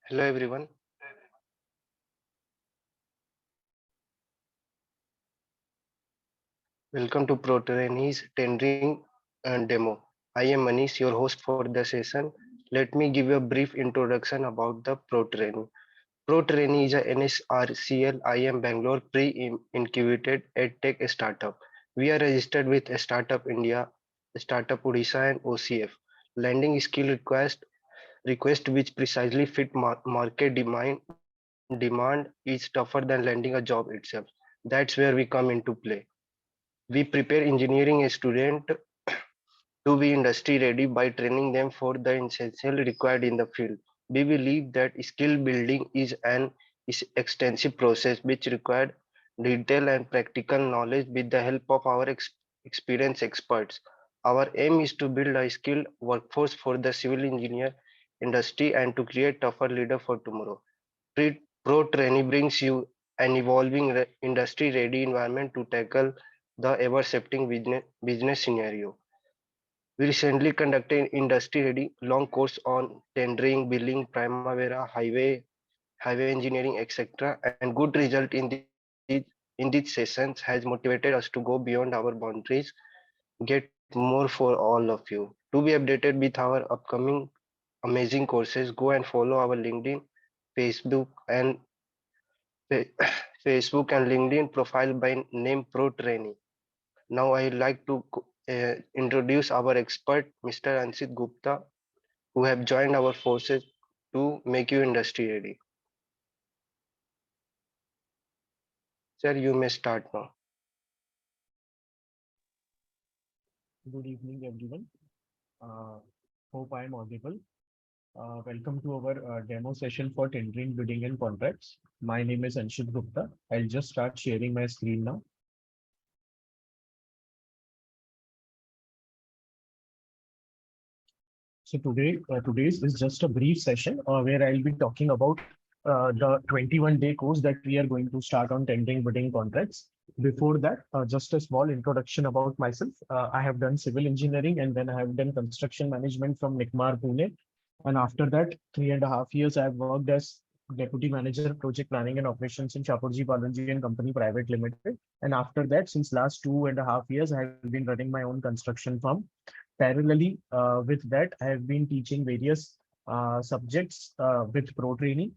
Hello everyone, welcome to ProTrainee's tendering and demo. I am Manish, your host for the session. Let me give you a brief introduction about the ProTrainee. ProTrainee is a NSRCL IM Bangalore pre-incubated edtech startup. We are registered with Startup India, Startup Odisha and OCF. Landing skill request which precisely fit market demand is tougher than landing a job itself. That's where we come into play. We prepare engineering students to be industry ready by training them for the essential required in the field. We believe that skill building is an extensive process which requires detailed and practical knowledge with the help of our experienced experts. Our aim is to build a skilled workforce for the civil engineer industry and to create tougher leader for tomorrow. Pro Trainee brings you an evolving industry ready environment to tackle the ever shifting business scenario. We recently conducted industry-ready long course on tendering, billing, Primavera, highway engineering, etc. And good result in these sessions has motivated us to go beyond our boundaries, get more for all of you. To be updated with our upcoming amazing courses, go and follow our LinkedIn, Facebook, and Facebook and LinkedIn profile by name Pro Trainee. Now I like to introduce our expert, Mr. Anshit Gupta, who have joined our forces to make you industry ready. Sir, you may start now. Good evening, everyone. Uh, Hope I am audible. Welcome to our demo session for tendering, bidding, and contracts. My name is Anshit Gupta. I'll just start sharing my screen now. So today's is just a brief session where I'll be talking about the 21-day course that we are going to start on tendering, bidding, contracts. Before that, just a small introduction about myself. I have done civil engineering and then I have done construction management from NICMAR Pune. And after that, 3.5 years, I've worked as Deputy Manager, Project Planning and Operations in Shapoorji Pallonji and Company Private Limited. And after that, since last 2.5 years, I have been running my own construction firm. Parallelly, with that, I have been teaching various subjects with ProTrainee.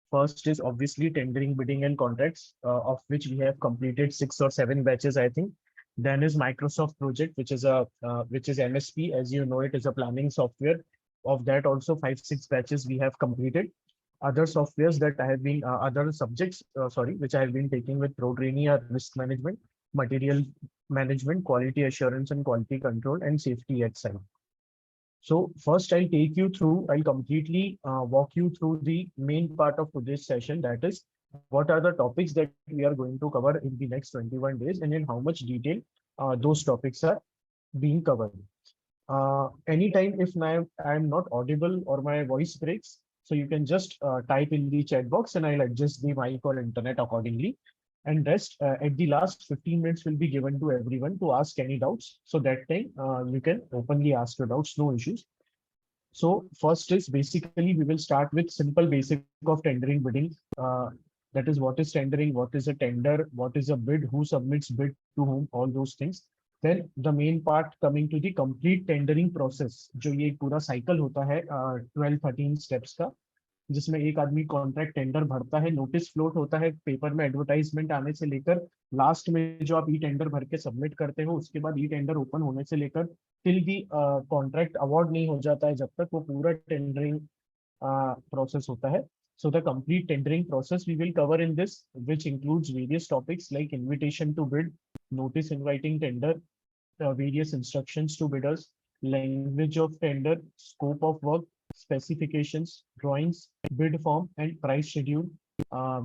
First is obviously tendering, bidding, and contracts, of which we have completed 6 or 7 batches, I think. Then is Microsoft Project, which is MSP, as you know, it is a planning software. Of that, also 5, 6 batches we have completed. Other softwares that I have been, other subjects, sorry, which I have been taking with ProTrainee are risk management, material management, quality assurance and quality control, and safety at site. So first I'll completely walk you through the main part of today's session. That is, what are the topics that we are going to cover in the next 21 days and in how much detail those topics are being covered. Anytime if I'm not audible or my voice breaks, so you can just type in the chat box and I'll adjust the mic or internet accordingly. And rest at the last 15 minutes will be given to everyone to ask any doubts. So that time you can openly ask your doubts, no issues. So first is basically we will start with simple basic of tendering bidding. That is what is tendering, what is a tender, what is a bid, who submits bid to whom, all those things. Then the main part coming to the complete tendering process, जो ये पूरा cycle होता है 12-13 steps का, जिसमें एक आदमी contract tender भरता है, नोटिस फ्लोट होता है, पेपर में एडवर्टाइजमेंट आने से लेकर लास्ट में जो आप ई टेंडर भर के सबमिट करते हो, उसके बाद ई टेंडर ओपन होने से लेकर टिल दी कॉन्ट्रैक्ट अवार्ड नहीं हो जाता है, जब तक वो पूरा टेंडरिंग process होता है. So the complete tendering process we will cover in this, which includes various topics like invitation to bid, notice inviting tender, various instructions to bidders, language of tender, scope of work, specifications, drawings, bid form and price schedule,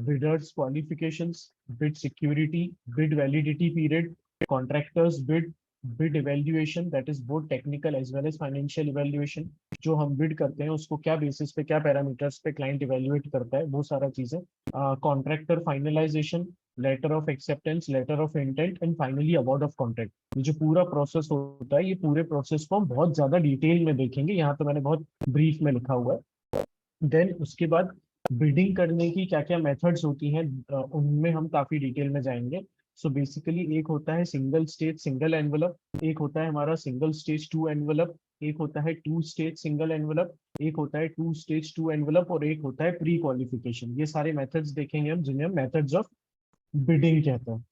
bidders qualifications, bid security, bid validity period, contractors bid, bid evaluation, that is both technical as well as financial evaluation. जो हम bid करते हैं उसको क्या basis पे, क्या parameters पे client evaluate करता है, वो सारा चीजें. Contractor finalization, letter of acceptance, letter of intent and finally award of contract. ये जो पूरा प्रोसेस होता है, ये पूरे प्रोसेस को हम बहुत ज्यादा डिटेल में देखेंगे. यहाँ तो मैंने बहुत ब्रीफ में लिखा हुआ है. देन उसके बाद बिडिंग करने की क्या क्या मेथड्स होती हैं, उनमें हम काफी डिटेल में जाएंगे। सो बेसिकली एक होता है सिंगल स्टेज सिंगल एनवलप, एक होता है हमारा सिंगल स्टेज टू एनवलप, एक होता है टू स्टेज सिंगल एनवलप, एक होता है टू स्टेज टू एनवलप, और एक होता है प्री क्वालिफिकेशन। ये सारे मेथड्स देखेंगे हम, जिन्हें हम मेथड्स ऑफ बिडिंग कहते हैं।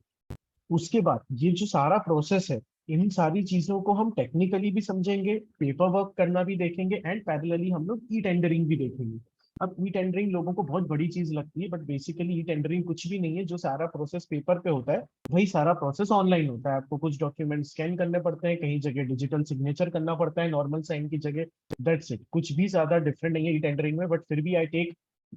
उसके बाद ये जो सारा प्रोसेस है, इन सारी चीजों को हम टेक्निकली भी समझेंगे, पेपर वर्क करना भी देखेंगे, एंड पैरेलली हम लोग ई टेंडरिंग भी देखेंगे। अब ई टेंडरिंग लोगों को बहुत बड़ी चीज लगती है, बट बेसिकली ई टेंडरिंग कुछ भी नहीं है। जो सारा प्रोसेस पेपर पे होता है, वही सारा प्रोसेस ऑनलाइन होता है। आपको कुछ डॉक्यूमेंट स्कैन करने पड़ते हैं, कहीं जगह डिजिटल सिग्नेचर करना पड़ता है नॉर्मल साइन की जगह। दैट्स इट, कुछ भी ज्यादा डिफरेंट नहीं है ई टेंडरिंग में। बट फिर भी आई टेक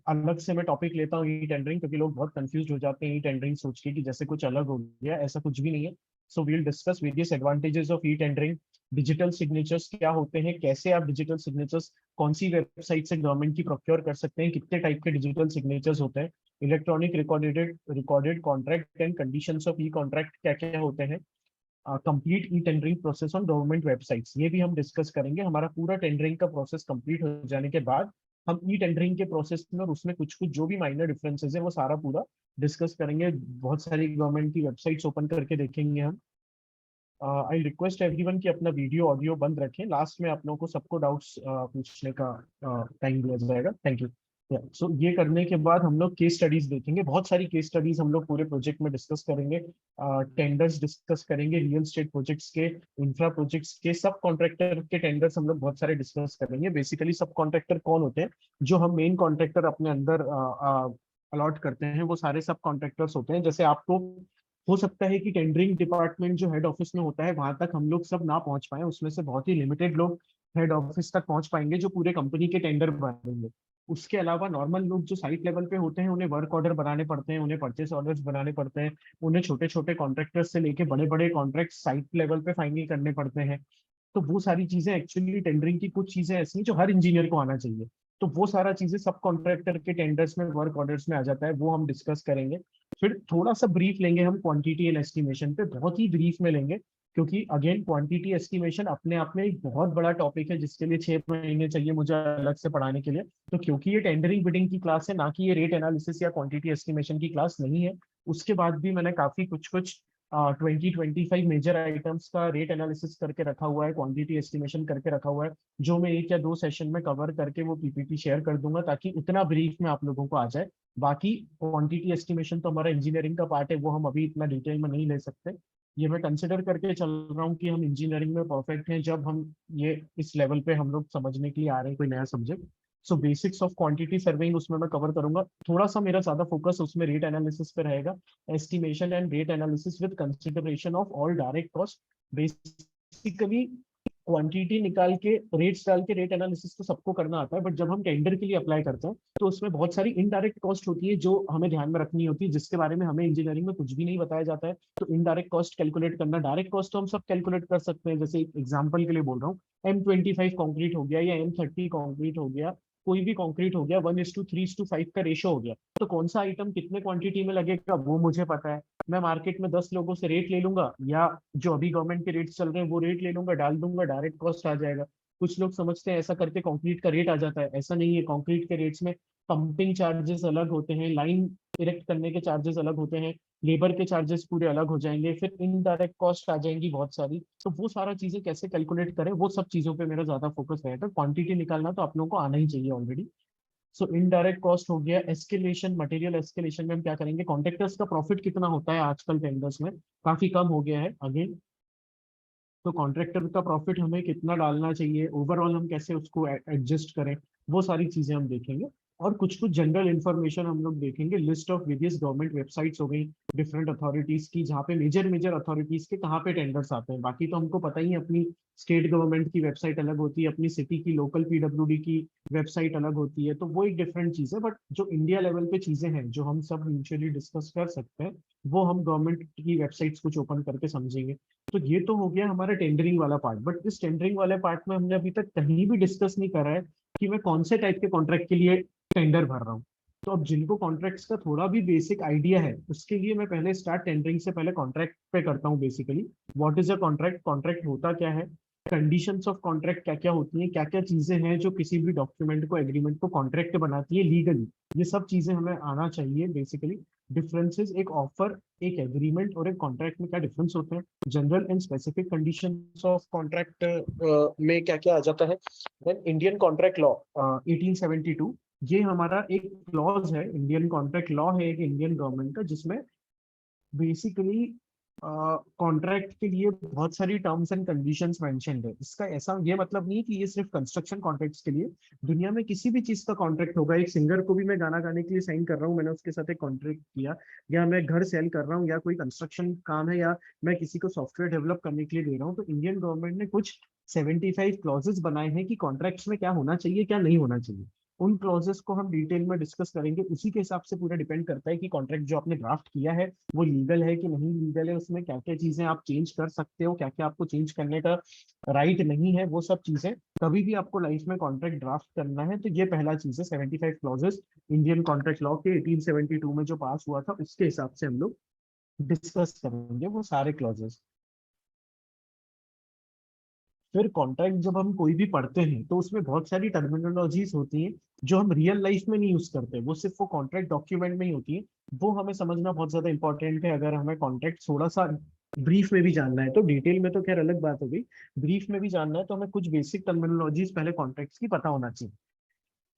अलग से मैं टॉपिक लेता हूँ ई टेंडरिंग, क्योंकि लोग बहुत कंफ्यूज हो जाते हैं ई टेंडरिंग सोच के कि जैसे कुछ अलग हो गया। ऐसा कुछ भी नहीं है। So we'll discuss various advantages of e tendering, digital signatures क्या होते हैं, कैसे आप डिजिटल सिग्नेचर्स कौन सी वेबसाइट से गवर्नमेंट की प्रोक्योर कर सकते हैं, कितने टाइप के डिजिटल सिग्नेचर्स होते हैं, electronic recorded recorded contract and conditions of E contract क्या क्या होते हैं, complete e tendering process on government websites, ये भी हम डिस्कस करेंगे। हमारा पूरा टेंडरिंग का प्रोसेस कंप्लीट हो जाने के बाद हम ई टेंडरिंग के प्रोसेस में और उसमें कुछ कुछ जो भी माइनर डिफरेंसेस है वो सारा पूरा डिस्कस करेंगे। बहुत सारी गवर्नमेंट की वेबसाइट्स ओपन करके देखेंगे हम। आई रिक्वेस्ट एवरीवन कि अपना वीडियो ऑडियो बंद रखें। लास्ट में आप लोगों को सबको डाउट्स पूछने का टाइम दिया जाएगा। Thank you. सो ये करने के बाद हम लोग केस स्टडीज देखेंगे। बहुत सारी केस स्टडीज हम लोग पूरे प्रोजेक्ट में डिस्कस करेंगे। टेंडर्स डिस्कस करेंगे, रियल स्टेट प्रोजेक्ट्स के, इंफ्रा प्रोजेक्ट्स के, सब कॉन्ट्रैक्टर के टेंडर्स हम लोग बहुत सारे डिस्कस करेंगे। बेसिकली सब कॉन्ट्रैक्टर कौन होते हैं, जो हम मेन कॉन्ट्रैक्टर अपने अंदर अलॉट करते हैं, वो सारे सब कॉन्ट्रैक्टर्स होते हैं। जैसे आपको हो सकता है कि टेंडरिंग डिपार्टमेंट जो हेड ऑफिस में होता है वहां तक हम लोग सब ना पहुंच पाए, उसमें से बहुत ही लिमिटेड लोग हेड ऑफिस तक पहुंच पाएंगे जो पूरे कंपनी के टेंडर भरेंगे। उसके अलावा नॉर्मल लोग जो साइट लेवल पे होते हैं, उन्हें वर्क ऑर्डर बनाने पड़ते हैं, उन्हें परचेस ऑर्डर्स बनाने पड़ते हैं, उन्हें छोटे छोटे कॉन्ट्रैक्टर्स से लेके बड़े बड़े कॉन्ट्रैक्ट साइट लेवल पे फाइनल करने पड़ते हैं। तो वो सारी चीजें एक्चुअली टेंडरिंग की कुछ चीजें ऐसी हैं जो हर इंजीनियर को आना चाहिए। तो वो सारा चीजें सब कॉन्ट्रैक्टर के टेंडर्स में, वर्क ऑर्डर्स में आ जाता है, वो हम डिस्कस करेंगे। फिर थोड़ा सा ब्रीफ लेंगे हम क्वांटिटी एंड एस्टिमेशन पे, बहुत ही ब्रीफ में लेंगे, क्योंकि अगेन क्वांटिटी एस्टिमेशन अपने आप में एक बहुत बड़ा टॉपिक है, जिसके लिए 6 महीने चाहिए मुझे अलग से पढ़ाने के लिए। तो क्योंकि ये टेंडरिंग बिडिंग की क्लास है, ना कि ये रेट एनालिसिस या क्वांटिटी एस्टिमेशन की क्लास नहीं है, उसके बाद भी मैंने काफी कुछ कुछ 20-25 मेजर आइटम्स का रेट एनालिसिस करके रखा हुआ है, क्वांटिटी एस्टिमेशन करके रखा हुआ है, जो मैं 1 या 2 सेशन में कवर करके वो पीपीटी शेयर कर दूंगा, ताकि उतना ब्रीफ में आप लोगों को आ जाए। बाकी क्वांटिटी एस्टिमेशन तो हमारा इंजीनियरिंग का पार्ट है, वो हम अभी इतना डिटेल में नहीं ले सकते। ये मैं कंसिडर करके चल रहा हूँ कि हम इंजीनियरिंग में परफेक्ट हैं जब हम ये इस लेवल पे हम लोग समझने के लिए आ रहे हैं कोई नया subject. So basics of quantity surveying उसमें मैं कवर करूंगा। थोड़ा सा मेरा ज्यादा फोकस उसमें रेट एनालिसिस पे रहेगा, estimation and rate analysis with consideration of all direct cost। Basically quantity निकाल के रेट्स डाल के रेट एनालिसिस तो सबको करना आता है, बट जब हम टेंडर के लिए अप्लाई करते हैं तो उसमें बहुत सारी इनडायरेक्ट कॉस्ट होती है जो हमें ध्यान में रखनी होती है, जिसके बारे में हमें इंजीनियरिंग में कुछ भी नहीं बताया जाता है। तो इनडायरेक्ट कॉस्ट कैलकुलेट करना, डायरेक्ट कॉस्ट तो हम सब कैलकुलेट कर सकते हैं। जैसे एग्जाम्पल के लिए बोल रहा हूँ, M25 कॉन्क्रीट हो गया या M30 कॉन्क्रीट हो गया, कोई भी कॉन्क्रीट हो गया, 1:3:5 का रेशो हो गया, तो कौन सा आइटम कितने क्वांटिटी में लगेगा वो मुझे पता है। मैं मार्केट में 10 लोगों से रेट ले लूंगा, या जो अभी गवर्नमेंट के रेट चल रहे हैं वो रेट ले लूंगा, डाल दूंगा, डायरेक्ट कॉस्ट आ जाएगा। कुछ लोग समझते हैं ऐसा करके कंक्रीट का रेट आ जाता है, ऐसा नहीं है। कंक्रीट के रेट्स में पंपिंग चार्जेस अलग होते हैं, लाइन इरेक्ट करने के चार्जेस अलग होते हैं, लेबर के चार्जेस पूरे अलग हो जाएंगे, फिर इनडायरेक्ट कॉस्ट आ जाएंगी बहुत सारी। तो वो सारा चीजें कैसे कैलकुलेट करें, वो सब चीजों पे मेरा ज्यादा फोकस रहेगा। क्वांटिटी निकालना तो आप लोगों को आना ही चाहिए ऑलरेडी। सो इनडायरेक्ट कॉस्ट हो गया। एस्केलेशन, मटेरियल एस्केलेशन में हम क्या करेंगे, कॉन्ट्रैक्टर्स का प्रॉफिट कितना होता है आजकल टेंडर्स में, काफी कम हो गया है अगेन। तो कॉन्ट्रैक्टर का प्रॉफिट हमें कितना डालना चाहिए, ओवरऑल हम कैसे उसको एडजस्ट करें, वो सारी चीजें हम देखेंगे। और कुछ कुछ जनरल इन्फॉर्मेशन हम लोग देखेंगे। List of various government websites हो गई डिफरेंट अथॉरिटीज की, जहाँ पे मेजर मेजर अथॉरिटीज के कहाँ पे टेंडर्स आते हैं। बाकी तो हमको पता ही है, अपनी स्टेट गवर्नमेंट की वेबसाइट अलग होती है, अपनी सिटी की लोकल पीडब्ल्यूडी की वेबसाइट अलग होती है, तो वो एक डिफरेंट चीज है। बट जो इंडिया लेवल पे चीजें हैं जो हम सब म्यूचुअली डिस्कस कर सकते हैं, वो हम गवर्नमेंट की वेबसाइट्स कुछ ओपन करके समझेंगे। तो ये तो हो गया हमारा टेंडरिंग वाला पार्ट। बट इस टेंडरिंग वाले पार्ट में हमने अभी तक कहीं भी डिस्कस नहीं करा है कि मैं कौन से टाइप के कॉन्ट्रैक्ट के लिए टेंडर भर रहा हूँ। तो अब जिनको कॉन्ट्रैक्ट्स का थोड़ा भी बेसिक आइडिया है, उसके लिए मैं पहले स्टार्ट टेंडरिंग से पहले कॉन्ट्रैक्ट पे करता हूँ। Basically what is a contract, contract होता क्या है, कंडीशंस ऑफ कॉन्ट्रैक्ट क्या क्या होती हैं, क्या क्या चीजें हैं जो किसी भी डॉक्यूमेंट को, एग्रीमेंट को कॉन्ट्रैक्ट बनाती है लीगली, ये सब चीजें हमें आना चाहिए बेसिकली। डिफरेंसेस, एक ऑफर, एक एग्रीमेंट और एक कॉन्ट्रैक्ट में क्या डिफरेंस होते हैं, general and specific conditions of contract में क्या क्या आ जाता है। देन इंडियन कॉन्ट्रैक्ट लॉ 1872, ये हमारा एक क्लॉज है, इंडियन कॉन्ट्रैक्ट लॉ है एक इंडियन गवर्नमेंट का, जिसमें बेसिकली कॉन्ट्रैक्ट के लिए बहुत सारी टर्म्स एंड कंडीशंस मेंशन्ड है। इसका ऐसा ये मतलब नहीं कि ये सिर्फ कंस्ट्रक्शन कॉन्ट्रैक्ट्स के लिए, दुनिया में किसी भी चीज का कॉन्ट्रैक्ट होगा। एक सिंगर को भी मैं गाना गाने के लिए साइन कर रहा हूँ, मैंने उसके साथ एक कॉन्ट्रैक्ट किया, या मैं घर सेल कर रहा हूँ, या कोई कंस्ट्रक्शन काम है, या मैं किसी को सॉफ्टवेयर डेवलप करने के लिए दे रहा हूँ, तो इंडियन गवर्नमेंट ने कुछ 75 क्लॉजेस बनाए हैं कि कॉन्ट्रैक्ट्स में क्या होना चाहिए, क्या नहीं होना चाहिए। उन क्लॉजेस को हम डिटेल में डिस्कस करेंगे, उसी के हिसाब से पूरा डिपेंड करता है कि कॉन्ट्रैक्ट जो आपने ड्राफ्ट किया है वो लीगल है कि नहीं लीगल है, उसमें क्या क्या चीजें आप चेंज कर सकते हो, क्या क्या आपको चेंज करने का राइट नहीं है, वो सब चीजें कभी भी आपको लाइफ में कॉन्ट्रैक्ट ड्राफ्ट करना है तो ये पहला चीज है। 75 क्लॉजेस इंडियन कॉन्ट्रैक्ट लॉ के 1872 में जो पास हुआ था उसके हिसाब से हम लोग डिस्कस करेंगे वो सारे क्लॉजेस। फिर कॉन्ट्रैक्ट जब हम कोई भी पढ़ते हैं तो उसमें बहुत सारी टर्मिनोलॉजीज होती हैं जो हम रियल लाइफ में नहीं यूज करते, वो सिर्फ वो कॉन्ट्रैक्ट डॉक्यूमेंट में ही होती है। वो हमें समझना बहुत ज्यादा इंपॉर्टेंट है अगर हमें कॉन्ट्रैक्ट थोड़ा सा ब्रीफ में भी जानना है। तो डिटेल में तो खैर अलग बात हो गई, ब्रीफ में भी जानना है तो हमें कुछ बेसिक टर्मिनोलॉजीज पहले कॉन्ट्रैक्ट्स की पता होना चाहिए।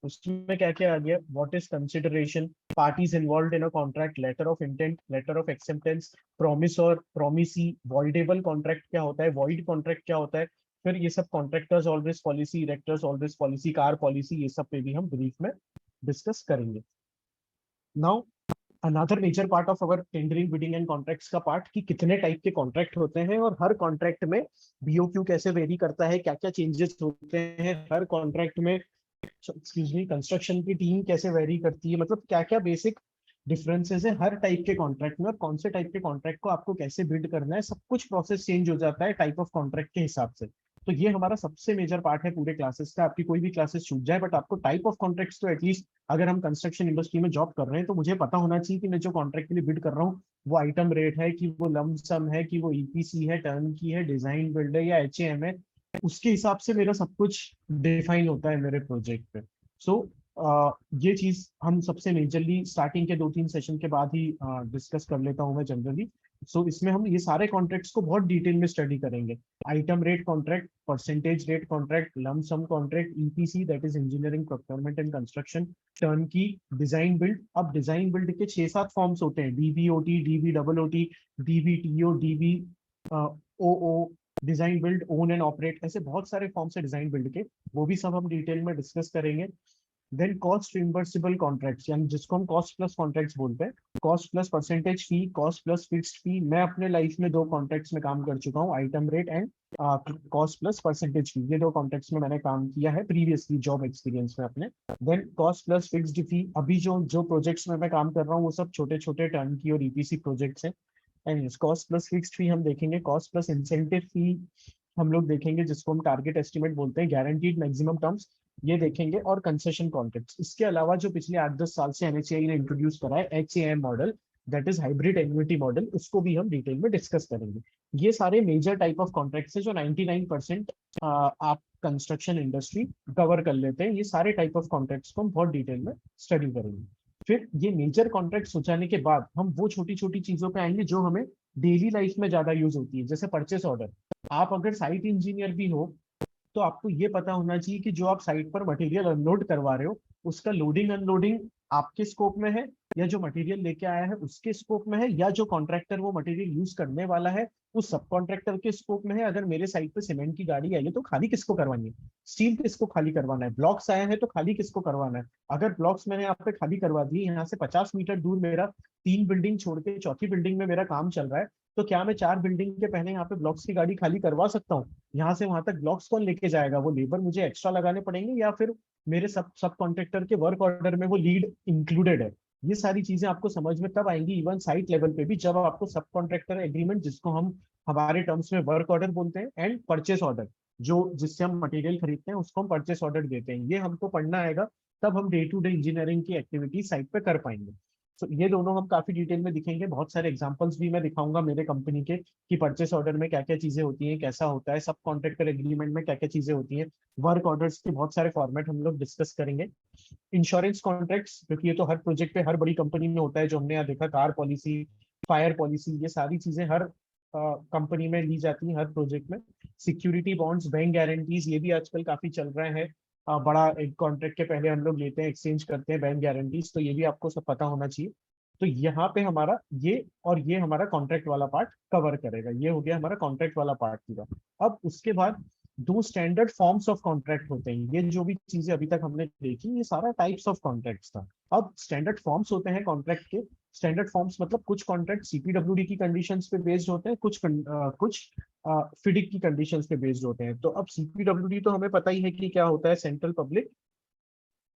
उसमें क्या क्या आ गया, what is consideration, parties involve in a contract, letter of intent, letter of acceptance, promise और प्रॉमिसी, वॉइडेबल कॉन्ट्रैक्ट क्या होता है, वॉइड कॉन्ट्रैक्ट क्या होता है। फिर ये सब contractors always policy, erectors always policy, car policy, ये सब पे भी हम ब्रीफ में डिस्कस करेंगे। Now another major part of our tendering bidding and contracts का पार्ट, कि कितने टाइप के कॉन्ट्रैक्ट होते हैं और हर कॉन्ट्रैक्ट में बीओक्यू कैसे वेरी करता है, क्या क्या चेंजेस होते हैं हर कॉन्ट्रैक्ट में, एक्सक्यूज मी, कंस्ट्रक्शन की टीम कैसे वेरी करती है, मतलब क्या क्या बेसिक डिफरेंसेस है हर टाइप के कॉन्ट्रैक्ट में, और कौन से टाइप के कॉन्ट्रैक्ट को आपको कैसे बिल्ड करना है, सब कुछ प्रोसेस चेंज हो जाता है टाइप ऑफ कॉन्ट्रैक्ट के हिसाब से। तो ये हमारा सबसे मेजर पार्ट है पूरे क्लासेस का। आपकी कोई भी क्लासेस छूट जाए बट आपको टाइप ऑफ कॉन्ट्रैक्ट्स तो एटलीस्ट, अगर हम कंस्ट्रक्शन इंडस्ट्री में जॉब कर रहे हैं तो मुझे पता होना चाहिए कि मैं जो कॉन्ट्रैक्ट के लिए बिड कर रहा हूँ वो आइटम रेट है, कि वो लमसम है, कि वो ईपीसी है, टर्न की है, डिजाइन बिल्ड है, या एचएएम है। उसके हिसाब से मेरा सब कुछ डिफाइन होता है मेरे प्रोजेक्ट पे। सो ये चीज हम सबसे मेजरली स्टार्टिंग के 2-3 सेशन के बाद ही डिस्कस कर लेता हूँ मैं जनरली। सो इसमें हम ये सारे कॉन्ट्रैक्ट्स को बहुत डिटेल में स्टडी करेंगे। Item rate contract, percentage rate contract, lump sum contract, EPC that is engineering procurement and construction, turn key, design build. अब डिजाइन बिल्ड के 6-7 फॉर्म्स होते हैं, DBOT, DB double OT, DBTO, DB O, design build, own and operate, ऐसे बहुत सारे forms है design build के, वो भी सब हम डिटेल में डिस्कस करेंगे। देन कॉस्ट रिम्बर्सिबल कॉन्ट्रैक्ट्स, यानी जिसको हम कॉस्ट प्लस कॉन्ट्रैक्ट्स बोलते हैं, कॉस्ट प्लस परसेंटेज फी, कॉस्ट प्लस फिक्स्ड फी। मैं अपने लाइफ में 2 कॉन्ट्रैक्ट्स में काम कर चुका हूँ, item rate and cost plus percentage fee, ये 2 कॉन्ट्रैक्ट्स में मैंने काम किया है प्रीवियसली जॉब एक्सपीरियंस में अपने। देन कॉस्ट प्लस फिक्स्ड फी, अभी जो जो प्रोजेक्ट्स में मैं काम कर रहा हूँ वो सब छोटे छोटे टर्न की और ईपीसी प्रोजेक्ट्स हैं। एंड कॉस्ट प्लस फिक्स्ड फी हम देखेंगे, कॉस्ट प्लस इंसेंटिव फी हम लोग देखेंगे, जिसको हम टारगेट एस्टिमेट बोलते हैं, गारंटीड मैक्सिमम टर्म्स, ये देखेंगे, और कंसेशन कॉन्ट्रैक्ट्स। इसके अलावा जो पिछले 8-10 साल से एनएचएआई ने इंट्रोड्यूस करा है HAM model, that is hybrid annuity model, उसको भी हम डिटेल में डिस्कस करेंगे। ये सारे मेजर टाइप ऑफ कॉन्ट्रैक्ट्स हैं जो 99% आप कंस्ट्रक्शन इंडस्ट्री कवर कर लेते हैं। ये सारे टाइप ऑफ कॉन्ट्रैक्ट्स को हम बहुत डिटेल में स्टडी करेंगे। फिर ये मेजर कॉन्ट्रैक्ट्स हो जाने के बाद हम वो छोटी छोटी चीजों पे आएंगे जो हमें डेली लाइफ में ज्यादा यूज होती है, जैसे परचेस ऑर्डर। आप अगर साइट इंजीनियर भी हो तो आपको ये पता होना चाहिए कि जो आप साइट पर मटेरियल अनलोड करवा रहे हो उसका लोडिंग अनलोडिंग आपके स्कोप में है, या जो मटेरियल लेके आया है उसके स्कोप में है, या जो कॉन्ट्रैक्टर वो मटेरियल यूज करने वाला है उस सब कॉन्ट्रैक्टर के स्कोप में है। अगर मेरे साइट पे सीमेंट की गाड़ी आई है तो खाली किसको करवानी है, स्टील किसको खाली करवाना है, ब्लॉक्स आए हैं तो खाली किसको करवाना है। अगर ब्लॉक्स मैंने यहाँ पे खाली करवा दिए, यहाँ से 50 मीटर दूर मेरा 3 बिल्डिंग छोड़ के चौथी बिल्डिंग में मेरा काम चल रहा है, तो क्या मैं 4 बिल्डिंग के पहले यहाँ पे ब्लॉक्स की गाड़ी खाली करवा सकता हूँ? यहाँ से वहां तक ब्लॉक्स कौन लेके जाएगा, वो लेबर मुझे एक्स्ट्रा लगाने पड़ेंगे, या फिर मेरे सब कॉन्ट्रैक्टर के वर्क ऑर्डर में वो लीड इंक्लूडेड है। ये सारी चीजें आपको समझ में तब आएंगी इवन साइट लेवल पे भी, जब आपको सब कॉन्ट्रैक्टर एग्रीमेंट, जिसको हम हमारे टर्म्स में वर्क ऑर्डर बोलते हैं, एंड परचेस ऑर्डर, जो जिससे हम मटेरियल खरीदते हैं उसको हम परचेस ऑर्डर देते हैं, ये हमको पढ़ना आएगा, तब हम डे टू डे इंजीनियरिंग की एक्टिविटी साइट पे कर पाएंगे। तो ये दोनों हम काफी डिटेल में दिखेंगे, बहुत सारे एग्जांपल्स भी मैं दिखाऊंगा मेरे कंपनी के कि परचेस ऑर्डर में क्या क्या चीजें होती हैं, कैसा होता है, सब कॉन्ट्रैक्टर एग्रीमेंट में क्या क्या चीजें होती हैं, वर्क ऑर्डर्स के बहुत सारे फॉर्मेट हम लोग डिस्कस करेंगे। इंश्योरेंस कॉन्ट्रैक्ट्स, क्योंकि ये तो हर प्रोजेक्ट पे हर बड़ी कंपनी में होता है, जो हमने यहाँ देखा कार पॉलिसी, फायर पॉलिसी, ये सारी चीजें हर कंपनी में ली जाती हैं हर प्रोजेक्ट में। सिक्योरिटी बॉन्ड्स, बैंक गारंटीज, ये भी आजकल काफी चल रहे हैं। बड़ा एक कॉन्ट्रैक्ट के पहले हम लोग लेते हैं, एक्सचेंज करते हैं बैंक गारंटीज, तो ये भी आपको सब पता होना चाहिए। तो यहाँ पे हमारा ये और ये हमारा कॉन्ट्रैक्ट वाला पार्ट कवर करेगा। ये हो गया हमारा कॉन्ट्रैक्ट वाला पार्ट पूरा। अब उसके बाद दो स्टैंडर्ड फॉर्म्स ऑफ कॉन्ट्रैक्ट होते हैं। ये जो भी चीजें अभी तक हमने देखी, ये सारा टाइप्स ऑफ कॉन्ट्रैक्ट्स था। अब स्टैंडर्ड फॉर्म्स होते हैं कॉन्ट्रैक्ट के। स्टैंडर्ड फॉर्म्स मतलब कुछ कॉन्ट्रैक्ट सीपीडब्ल्यूडी की कंडीशंस पे बेस्ड होते हैं, कुछ फिडिक की कंडीशंस पे बेस्ड होते हैं। तो अब सीपीडब्ल्यूडी तो हमें पता ही है कि क्या होता है, central public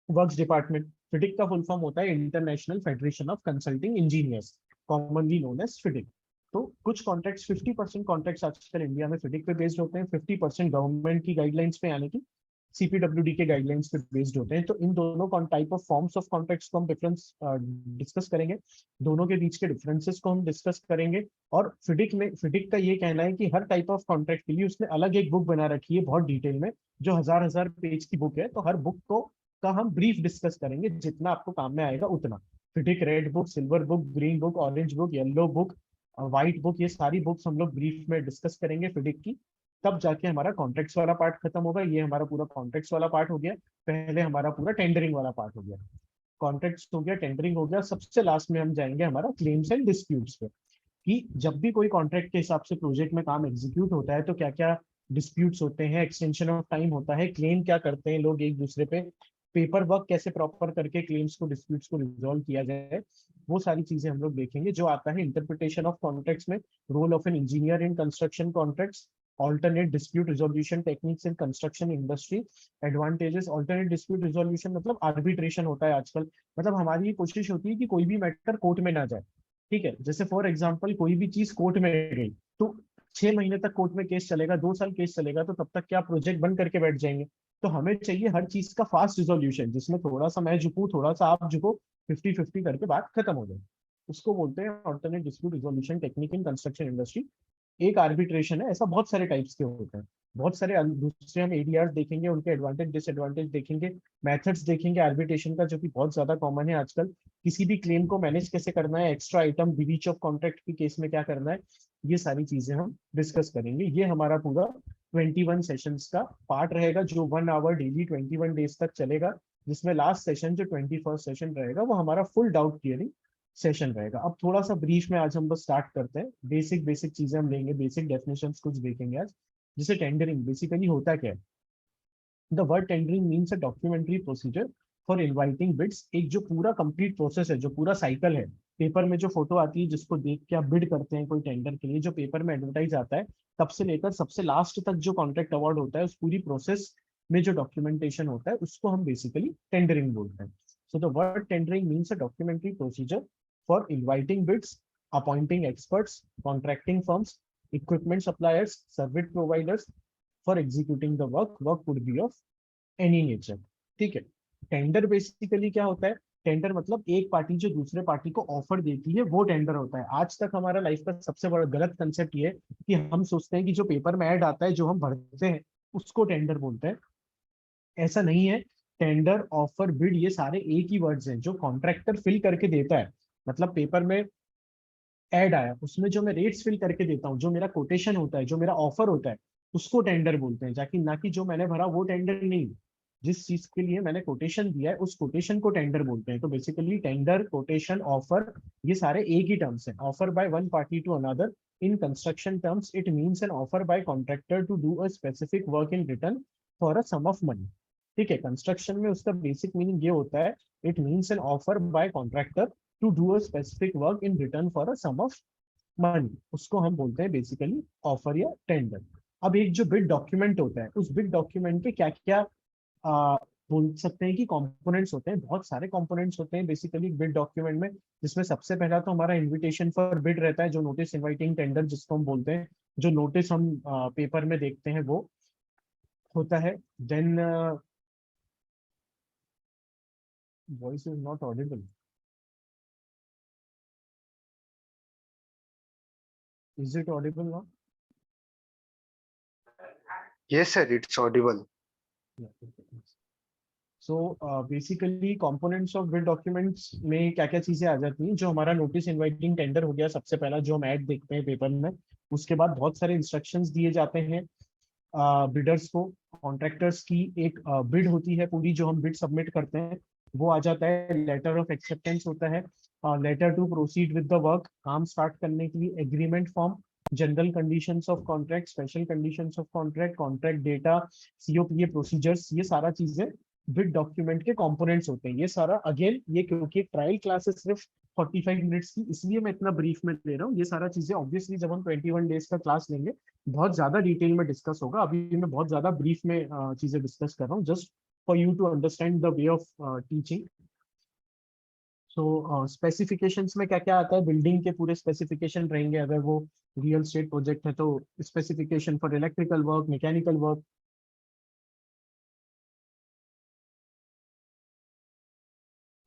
works department. FIDIC का फुल फॉर्म होता है international federation of consulting engineers, commonly known as FIDIC. तो कुछ कॉन्ट्रैक्ट्स, 50% कॉन्ट्रैक्ट्स आजकल इंडिया में फिडिक पे बेस्ड होते हैं, 50% गवर्नमेंट की गाइडलाइंस पे यानी कि सीपीडब्ल्यूडी के गाइडलाइंस पे बेस्ड होते हैं। तो इन दोनों type of forms of contracts को हम डिफरेंस डिस्कस करेंगे, दोनों के बीच के डिफरेंसेस को हम डिस्कस करेंगे। और फिडिक का ये कहना है कि हर टाइप ऑफ कॉन्ट्रैक्ट के लिए उसने अलग एक बुक बना रखी है बहुत डिटेल में, जो हजार हजार पेज की बुक है। तो हर बुक को का हम ब्रीफ डिस्कस करेंगे, जितना आपको काम में आएगा उतना। FIDIC red book, silver book, green book, orange book, yellow book, white book, ये सारी बुक्स हम लोग ब्रीफ में डिस्कस करेंगे फिडिक की। तब जाके हमारा कॉन्ट्रैक्ट्स वाला पार्ट खत्म होगा। ये हमारा पूरा कॉन्ट्रैक्ट्स वाला पार्ट हो गया। पहले हमारा पूरा टेंडरिंग वाला पार्ट हो गया, कॉन्ट्रैक्ट्स हो गया, टेंडरिंग हो गया। सबसे लास्ट में हम जाएंगे हमारा क्लेम्स एंड डिस्प्यूट्स पे, कि जब भी कोई कॉन्ट्रैक्ट के हिसाब से प्रोजेक्ट में काम एग्जीक्यूट होता है तो क्या क्या डिस्प्यूट्स होते हैं, एक्सटेंशन ऑफ टाइम होता है, क्लेम क्या करते हैं लोग एक दूसरे पे, पेपर वर्क कैसे प्रॉपर करके क्लेम्स को, डिस्प्यूट्स को रिजॉल्व किया जाए, वो सारी चीजें हम लोग देखेंगे। जो आता है इंटरप्रिटेशन ऑफ कॉन्ट्रैक्ट्स में, role of an engineer in construction contracts, alternate dispute resolution techniques in construction industry, advantages alternate dispute resolution मतलब आर्बिट्रेशन होता है आजकल। मतलब हमारी ये कोशिश होती है कि कोई भी मैटर कोर्ट में ना जाए, ठीक है। जैसे फॉर एग्जांपल कोई भी चीज कोर्ट में गई तो 6 महीने तक कोर्ट में केस चलेगा, 2 साल केस चलेगा, तो तब तक क्या प्रोजेक्ट बंद करके बैठ जाएंगे? तो हमें चाहिए हर चीज का फास्ट रिजोल्यूशन, जिसमें थोड़ा सा मैं झुकूं, थोड़ा सा आप झुको, 50-50 करके बात खत्म हो जाए। उसको बोलते हैं alternate dispute resolution technique in construction industry. एक आर्बिट्रेशन है, ऐसा बहुत सारे टाइप्स के होते हैं, बहुत सारे दूसरे हम एडीआर देखेंगे, उनके एडवांटेज डिसएडवांटेज देखेंगे, मेथड्स देखेंगे आर्बिट्रेशन का, जो कि बहुत ज्यादा कॉमन है आजकल। किसी भी क्लेम को मैनेज कैसे करना है, extra item, breach of contract के केस में क्या करना है, ये सारी चीजें हम डिस्कस करेंगे। ये हमारा पूरा 21 सेशंस का पार्ट रहेगा, जो 1 आवर डेली 21 डेज तक चलेगा, जिसमें लास्ट सेशन जो 21st सेशन रहेगा वो हमारा फुल डाउट क्लियरिंग सेशन रहेगा। अब थोड़ा सा ब्रीफ में आज हम बस स्टार्ट करते हैं, बेसिक बेसिक चीजें हम लेंगे, बेसिक डेफिनेशंस कुछ देखेंगे आज। जैसे टेंडरिंग बेसिकली होता क्या है? The word tendering means a documentary procedure for inviting bids. एक जो पूरा कंप्लीट प्रोसेस है, जो पूरा साइकिल है, पेपर में जो फोटो आती है जिसको देख के आप बिड करते हैं कोई टेंडर के लिए, जो पेपर में एडवर्टाइज आता है, तब से लेकर सबसे लास्ट तक जो कॉन्ट्रैक्ट अवार्ड होता है, उस पूरी प्रोसेस में जो डॉक्यूमेंटेशन होता है उसको हम बेसिकली टेंडरिंग बोलते हैं। So the word tendering means a documentary procedure for inviting bids, appointing experts, contracting firms, equipment suppliers, service providers for executing the work. Work could be of any nature. ठीक है। Tender basically क्या होता है? Tender मतलब एक party जो दूसरे party को ऑफर देती है, वो टेंडर होता है। आज तक हमारा लाइफ का सबसे बड़ा गलत कंसेप्ट ये है कि हम सोचते हैं कि जो पेपर में ऐड आता है, जो हम भरते हैं, उसको टेंडर बोलते हैं। ऐसा नहीं है। टेंडर, ऑफर, बिड, ये सारे एक ही वर्ड्स हैं जो कॉन्ट्रैक्टर फिल करके देता है। मतलब पेपर में ऐड आया, उसमें जो मैं रेट्स फिल करके देता हूँ, जो मेरा कोटेशन होता है, जो मेरा ऑफर होता है, उसको टेंडर बोलते हैं। जाकि ना कि जो मैंने भरा वो टेंडर नहीं, जिस चीज के लिए मैंने कोटेशन दिया है उस कोटेशन को टेंडर बोलते हैं। तो बेसिकली टेंडर, कोटेशन, ऑफर, ये सारे एक ही टर्म्स हैं। Offer by one party to another in construction terms it means an offer by contractor to do a specific work in return for a sum of money. ठीक है, construction में उसका basic meaning ये होता है, it means an offer by contractor to do a specific work in return for a sum of money. उसको हम बोलते हैं बेसिकली ऑफर या टेंडर। अब एक जो बिड डॉक्यूमेंट होता है, उस बिड डॉक्यूमेंट के क्या क्या बोल सकते हैं कि कंपोनेंट्स होते हैं। बहुत सारे कंपोनेंट्स होते हैं बेसिकली बिड डॉक्यूमेंट में, जिसमें सबसे पहला तो हमारा इनविटेशन फॉर बिड रहता है, जो नोटिस इनवाइटिंग टेंडर जिसको हम बोलते हैं, जो नोटिस हम पेपर में देखते हैं वो होता है। Then voice is not audible. Is it audible now? Yes, sir, it's audible. So basically components of bid documents में क्या क्या चीजें आ जाती हैं? जो हमारा नोटिस इनवाइटिंग टेंडर हो गया सबसे पहला, जो हम ऐड देखते हैं पेपर में। उसके बाद बहुत सारे इंस्ट्रक्शंस दिए जाते हैं बिडर्स को। कॉन्ट्रैक्टर्स की एक बिड होती है पूरी, जो हम बिड सबमिट करते हैं वो आ जाता है। लेटर ऑफ एक्सेप्टेंस होता है, letter to proceed with the work, काम स्टार्ट करने के लिए agreement form, general conditions of contract, special conditions of contract, contract data, COPA procedures, ये सारा चीजें बिड डॉक्यूमेंट के कंपोनेंट्स होते हैं। ये सारा अगेन, ये क्योंकि ट्रायल क्लास है सिर्फ 45 मिनट्स की, इसलिए मैं इतना ब्रीफ में ले रहा हूँ। ये सारा चीजें ऑब्वियसली जब हम 21 डेज का क्लास लेंगे बहुत ज्यादा डिटेल में डिस्कस होगा। अभी मैं बहुत ज्यादा ब्रीफ में चीजें डिस्कस कर रहा हूँ, just for you to understand the way of teaching. So specifications में क्या क्या आता है? बिल्डिंग के पूरे स्पेसिफिकेशन रहेंगे, अगर वो रियल स्टेट प्रोजेक्ट है तो specification for electrical work, mechanical work.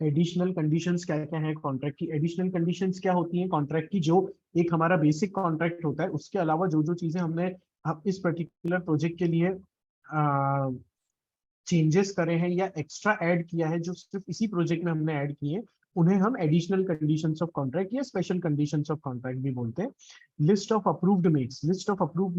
Additional conditions क्या क्या है कॉन्ट्रैक्ट की? एडिशनल कंडीशंस क्या होती हैं कॉन्ट्रैक्ट की? जो एक हमारा बेसिक कॉन्ट्रैक्ट होता है उसके अलावा जो जो चीजें हमने अब इस पर्टिकुलर प्रोजेक्ट के लिए चेंजेस करे हैं या एक्स्ट्रा ऐड किया है, जो सिर्फ इसी प्रोजेक्ट में हमने ऐड किए हैं, उन्हें हम एडिशनल कंडीशंस ऑफ कॉन्ट्रैक्ट या स्पेशल कंडीशंस ऑफ कॉन्ट्रैक्ट भी बोलते हैं। List of approved makes, list of approved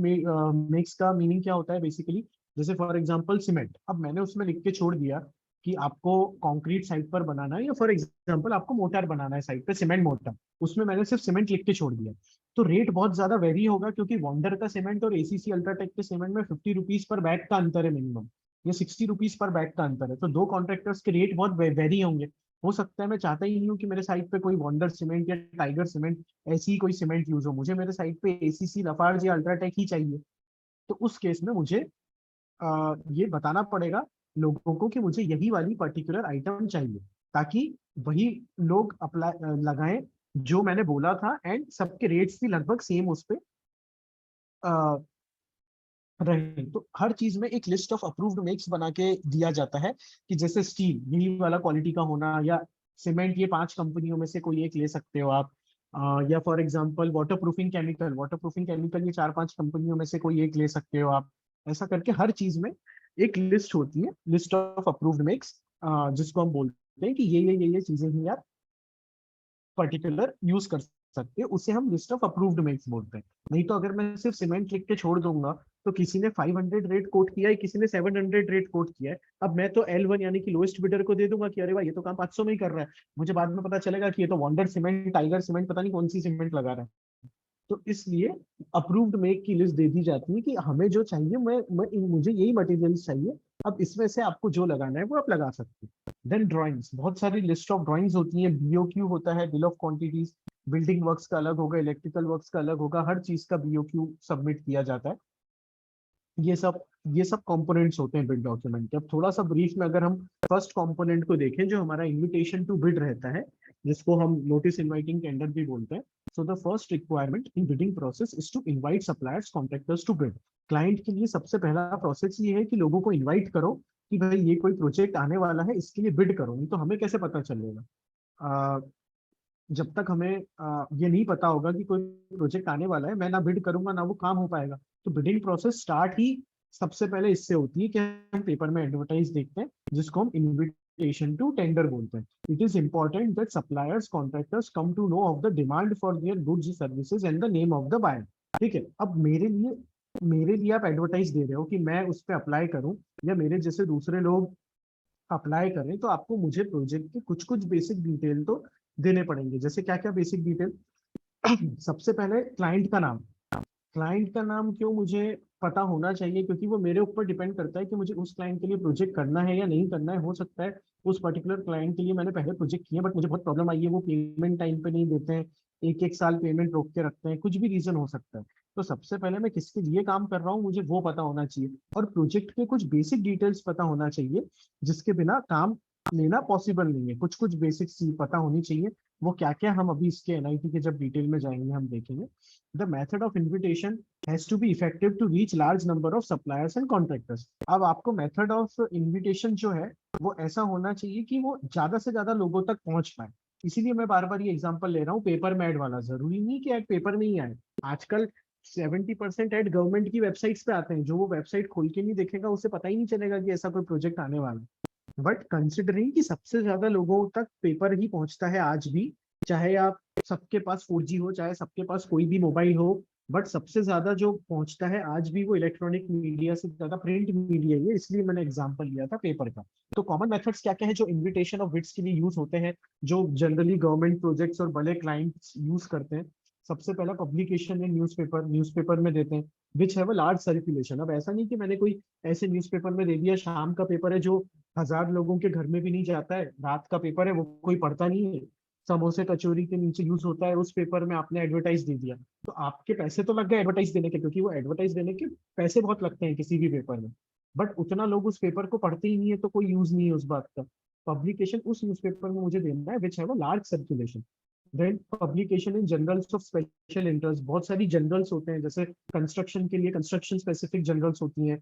makes का मीनिंग क्या होता है बेसिकली? जैसे फॉर एग्जांपल सीमेंट, अब मैंने उसमें लिख के छोड़ दिया कि आपको कंक्रीट साइट पर बनाना है, या फॉर एग्जांपल आपको मोटर बनाना है साइट पे, सीमेंट मोटर, उसमें मैंने सिर्फ सीमेंट लिख के छोड़ दिया, तो रेट बहुत ज्यादा वेरी होगा, क्योंकि वंडर का सीमेंट और एसीसी अल्ट्राटेक के सीमेंट में 50 रुपीज पर बैग का अंतर है मिनिमम, ये 60 रुपीज पर बैग का अंतर है। तो दो कॉन्ट्रैक्टर्स के रेट बहुत वेरी होंगे। हो सकता है मैं चाहता ही नहीं हूँ कि मेरे साइट पे कोई वंडर सीमेंट या टाइगर सीमेंट ऐसी ही कोई सीमेंट यूज हो, मुझे मेरे साइट पे एसीसी, लफार्ज या अल्ट्राटेक ही चाहिए। तो उस केस में मुझे ये बताना पड़ेगा लोगों को कि मुझे यही वाली पर्टिकुलर आइटम चाहिए, ताकि वही लोग अप्लाई लगाएं जो मैंने बोला था, एंड सबके रेट्स भी लगभग सेम उस पे रहे। तो हर चीज में एक लिस्ट ऑफ अप्रूव्ड मेक्स बना के दिया जाता है, कि जैसे स्टील यही वाला क्वालिटी का होना, या सीमेंट ये 5 कंपनियों में से कोई एक ले सकते हो आप, या for example water proofing chemical, water proofing chemical ये 4-5 कंपनियों में से कोई एक ले सकते हो आप। ऐसा करके हर चीज में एक लिस्ट होती है, लिस्ट ऑफ अप्रूव्ड मेक्स, जिसको हम बोलते हैं कि ये चीजें ही आप पर्टिकुलर यूज कर सकते हैं, उसे हम लिस्ट ऑफ अप्रूव्ड मेक्स बोलते हैं। नहीं तो अगर मैं सिर्फ सीमेंट लिख के छोड़ दूंगा, तो किसी ने 500 रेट कोट किया है, किसी ने 700 रेट कोट किया है, अब मैं तो L1 यानी कि लोएस्ट बिडर को दे दूंगा कि अरे भाई ये तो काम 500 में ही कर रहा है, मुझे बाद में पता चलेगा कि ये तो वंडर सीमेंट, टाइगर सीमेंट, पता नहीं कौन सी सीमेंट लगा रहा है। तो इसलिए अप्रूव्ड मेक की लिस्ट दे दी जाती है कि हमें जो चाहिए, मुझे यही मटेरियल्स चाहिए, अब इसमें से आपको जो लगाना है वो आप लगा सकते हैं। देन ड्राइंग्स, बहुत सारी लिस्ट ऑफ ड्राइंग्स होती हैं। बीओक्यू होता है, bill of quantities, building works का अलग होगा, इलेक्ट्रिकल वर्क्स का अलग होगा, हर चीज का बीओक्यू सबमिट किया जाता है। ये सब ये सब कंपोनेंट्स होते हैं बिड डॉक्यूमेंट के। अब थोड़ा सा ब्रीफ में अगर हम फर्स्ट कंपोनेंट को देखें, जो हमारा इनविटेशन टू बिड रहता है, जिसको हम नोटिस इनवाइटिंग टेंडर भी बोलते हैं। So the first requirement in bidding process is to invite suppliers contractors to bid. Client के लिए सबसे पहला प्रोसेस ये है कि लोगों को इन्वाइट करो कि भाई ये कोई प्रोजेक्ट आने वाला है, इसके लिए बिड करो। नहीं तो हमें कैसे पता चलेगा? जब तक हमें ये नहीं पता होगा कि कोई प्रोजेक्ट आने वाला है, मैं ना बिड करूंगा ना वो काम हो पाएगा। तो बिडिंग प्रोसेस स्टार्ट ही सबसे पहले इससे होती है कि हम पेपर में एडवर्टाइज देखते हैं, जिसको हम इनविटेशन टू टेंडर बोलते हैं। It is important that suppliers contractors come to know of the demand for their goods services and the name of the buyer. ठीक है, अब मेरे लिए आप एडवर्टाइज दे रहे हो कि मैं उस पर अप्लाई करूं, या मेरे जैसे दूसरे लोग अप्लाई करें, तो आपको मुझे प्रोजेक्ट के कुछ कुछ बेसिक डिटेल तो देने पड़ेंगे। जैसे क्या क्या बेसिक डिटेल? सबसे पहले क्लाइंट का नाम। क्लाइंट का नाम क्यों मुझे पता होना चाहिए? क्योंकि वो मेरे ऊपर डिपेंड करता है कि मुझे उस क्लाइंट के लिए प्रोजेक्ट करना है या नहीं करना है। हो सकता है उस पर्टिकुलर क्लाइंट के लिए मैंने पहले प्रोजेक्ट किए, बट मुझे बहुत प्रॉब्लम आई है, वो पेमेंट टाइम पे नहीं देते हैं, एक एक साल पेमेंट रोक के रखते हैं, कुछ भी रीजन हो सकता है। तो सबसे पहले मैं किसके लिए काम कर रहा हूँ मुझे वो पता होना चाहिए, और प्रोजेक्ट के कुछ बेसिक डिटेल्स पता होना चाहिए, जिसके बिना काम लेना पॉसिबल नहीं है। कुछ कुछ बेसिक चीज पता होनी चाहिए। वो क्या क्या, हम अभी इसके एनआईटी के जब डिटेल में जाएंगे हम देखेंगे। The method of invitation has to be effective to reach large number of suppliers and contractors. अब आपको मेथड ऑफ इन्विटेशन जो है वो ऐसा होना चाहिए कि वो ज्यादा से ज्यादा लोगों तक पहुंच पाए। इसीलिए मैं बार बार ये एग्जांपल ले रहा हूँ पेपर में ऐड वाला। जरूरी नहीं कि ऐड पेपर में ही आए। आजकल 70% ऐड गवर्नमेंट की वेबसाइट्स पे आते हैं। जो वो वेबसाइट खोल के नहीं देखेगा उसे पता ही नहीं चलेगा कि ऐसा कोई प्रोजेक्ट आने वाला है। बट कंसिडरिंग कि सबसे ज्यादा लोगों तक पेपर ही पहुंचता है आज भी, चाहे आप सबके पास 4G हो, चाहे सबके पास कोई भी मोबाइल हो, बट सबसे ज्यादा जो पहुंचता है आज भी वो इलेक्ट्रॉनिक मीडिया से ज्यादा प्रिंट मीडिया ही है। इसलिए मैंने एग्जांपल लिया था पेपर का। तो कॉमन मेथड्स क्या क्या है जो इन्विटेशन ऑफ बिड्स के लिए यूज होते हैं, जो जनरली गवर्नमेंट प्रोजेक्ट्स और बड़े क्लाइंट्स यूज करते हैं? सबसे पहला पब्लिकेशन इन न्यूज़पेपर, न्यूज़पेपर में देते हैं विच हैव अ लार्ज सर्कुलेशन। अब ऐसा नहीं कि मैंने कोई ऐसे न्यूज़पेपर में दे दिया, शाम का पेपर है जो 1000 लोगों के घर में भी नहीं जाता है, रात का पेपर है वो कोई पढ़ता नहीं है, समोसे कचौरी के नीचे यूज होता है, उस पेपर में आपने एडवर्टाइज दे दिया। तो आपके पैसे तो लग गए एडवर्टाइज देने के, क्योंकि वो एडवर्टाइज देने के पैसे बहुत लगते हैं किसी भी पेपर में, बट उतना लोग उस पेपर को पढ़ते ही नहीं है, तो कोई यूज नहीं है उस बात का। पब्लिकेशन उस न्यूज़पेपर में मुझे देना है which have a large circulation. Then publication in journals of special interest. बहुत सारी जर्नल्स होते हैं, जैसे कंस्ट्रक्शन के लिए कंस्ट्रक्शन स्पेसिफिक जर्नल्स होती हैं।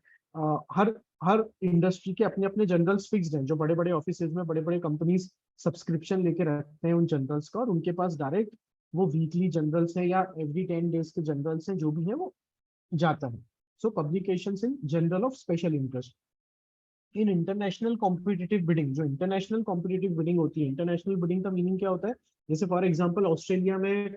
हर हर इंडस्ट्री के अपने अपने जर्नल्स फिक्स्ड हैं। जो बड़े बड़े ऑफिस में बड़े बड़े कंपनीज सब्सक्रिप्शन लेके रखते हैं उन जर्नल्स का, और उनके पास डायरेक्ट वो वीकली जर्नल्स हैं या एवरी 10 डेज के जर्नल्स हैं, जो भी है वो जाता है। So publication in journal of special interest. In international competitive bidding, जो इंटरनेशनल कॉम्पिटिटिव बिडिंग होती है, इंटरनेशनल बिडिंग का मीनिंग क्या होता है? जैसे फॉर एग्जांपल ऑस्ट्रेलिया में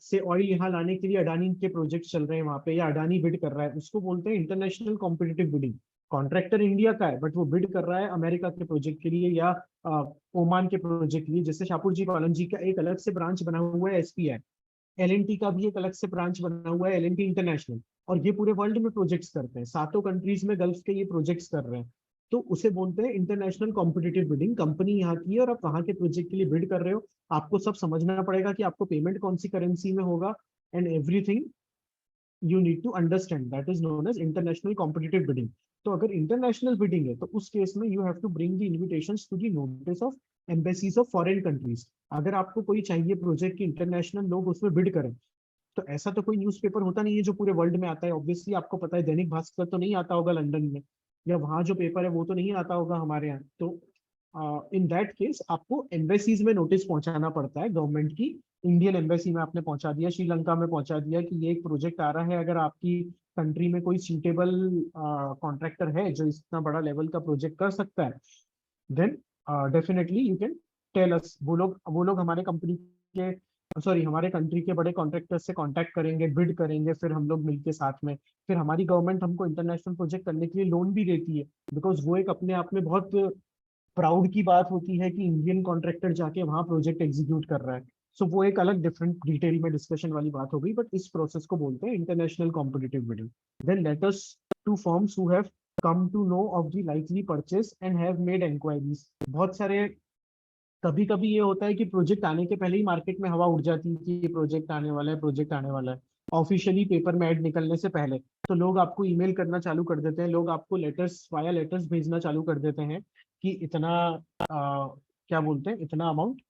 से ऑयल यहाँ लाने के लिए अडानी के प्रोजेक्ट चल रहे हैं वहां पे, या अडानी बिड कर रहा है, उसको बोलते हैं international competitive bidding. Contractor India का है बट वो बिड कर रहा है अमेरिका के प्रोजेक्ट के लिए या ओमान के प्रोजेक्ट के लिए। जैसे शाहपुर जी पालन जी का एक अलग से ब्रांच बना हुआ है SPI, LNT का भी एक अलग से ब्रांच बना हुआ है LNT इंटरनेशनल, और ये पूरे वर्ल्ड में प्रोजेक्ट्स करते हैं, सातों कंट्रीज में गल्फ के ये प्रोजेक्ट्स कर रहे हैं। तो उसे बोलते हैं इंटरनेशनल कॉम्पिटिटिव बिडिंग। कंपनी यहाँ की है और आप वहाँ के प्रोजेक्ट के लिए बिड कर रहे हो, आपको सब समझना पड़ेगा कि आपको पेमेंट कौन सी करेंसी में होगा, and everything you need to understand, that is known as international competitive bidding. तो अगर इंटरनेशनल बिडिंग है तो उस केस में you have to bring the invitations to the notice of embassies of foreign countries. अगर आपको कोई चाहिए प्रोजेक्ट की इंटरनेशनल लोग उसमें बिड करें, तो ऐसा तो कोई न्यूज़पेपर होता नहीं है जो पूरे वर्ल्ड में आता है। ऑब्वियसली आपको पता है दैनिक भास्कर तो नहीं आता होगा लंदन में, या वहाँ जो पेपर है वो तो नहीं आता होगा हमारे यहाँ। तो इन दैट केस आपको एम्बेसीज में नोटिस पहुंचाना पड़ता है गवर्नमेंट की। इंडियन एम्बेसी में आपने पहुंचा दिया, श्रीलंका में पहुंचा दिया कि ये एक प्रोजेक्ट आ रहा है, अगर आपकी कंट्री में कोई सूटेबल कॉन्ट्रैक्टर है जो इतना बड़ा लेवल का प्रोजेक्ट कर सकता है, then definitely you can tell us. वो लोग हमारे कंपनी के, सॉरी हमारे कंट्री के बड़े कॉन्ट्रैक्टर्स से कांटेक्ट करेंगे, बिड करेंगे, फिर हम लोग मिलके साथ में, फिर हमारी गवर्नमेंट हमको इंटरनेशनल प्रोजेक्ट करने के लिए लोन भी देती है, बिकॉज वो एक अपने आप में बहुत प्राउड की बात होती है कि इंडियन कॉन्ट्रैक्टर जाके वहाँ प्रोजेक्ट एग्जीक्यूट कर रहा है। सो वो एक अलग डिफरेंट डिटेल में डिस्कशन वाली बात हो गई, बट इस प्रोसेस को बोलते हैं international competitive bidding. Then let us to firms who have come to know of the likely purchase and have made enquiries। बहुत सारे, कभी कभी ये होता है कि प्रोजेक्ट आने के पहले ही मार्केट में हवा उड़ जाती है कि ये प्रोजेक्ट आने वाला है, प्रोजेक्ट आने वाला है, ऑफिशियली पेपर में ऐड निकलने से पहले। तो लोग आपको ईमेल करना चालू कर देते हैं, लोग आपको लेटर्स वाया लेटर्स भेजना चालू कर देते हैं कि इतना क्या बोलते हैं, इतना अमाउंट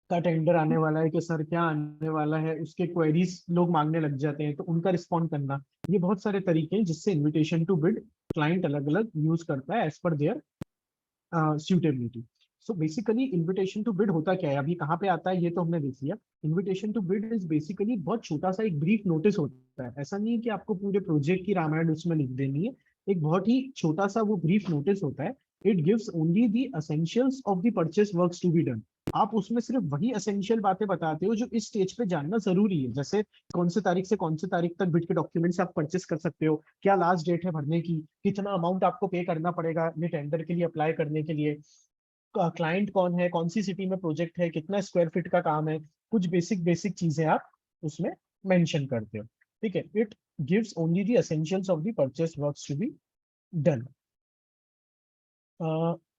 का टेंडर आने वाला है, कि सर क्या आने वाला है, उसके क्वेरीज लोग मांगने लग जाते हैं, तो उनका रिस्पॉन्ड करना। ये बहुत सारे तरीके हैं जिससे इन्विटेशन टू बिड क्लाइंट अलग अलग यूज करता है as per their suitability। So basically invitation to bid होता क्या है, अभी कहाँ पे आता है ये तो हमने देख लिया। Invitation to bid is basically बहुत छोटा सा एक ब्रीफ नोटिस होता है। ऐसा नहीं है कि आपको पूरे प्रोजेक्ट की रामायण उसमें लिख देनी है, एक बहुत ही छोटा सा वो ब्रीफ नोटिस होता है। It gives only the essentials of the purchase works to be done. आप उसमें सिर्फ वही एसेंशियल बातें बताते हो जो इस स्टेज पे जानना जरूरी है, जैसे कौन से तारीख से कौन से तारीख तक बिड के डॉक्यूमेंट्स आप परचेस कर सकते हो, क्या लास्ट डेट है भरने की, कितना अमाउंट आपको पे करना पड़ेगा ये टेंडर के लिए अप्लाई करने के लिए, क्लाइंट कौन है, कौन सी सिटी में प्रोजेक्ट है, कितना स्क्वायर फीट का काम है, कुछ बेसिक बेसिक चीजें आप उसमें मेंशन करते हो। ठीक है, it gives only the essentials of the purchase works to be done.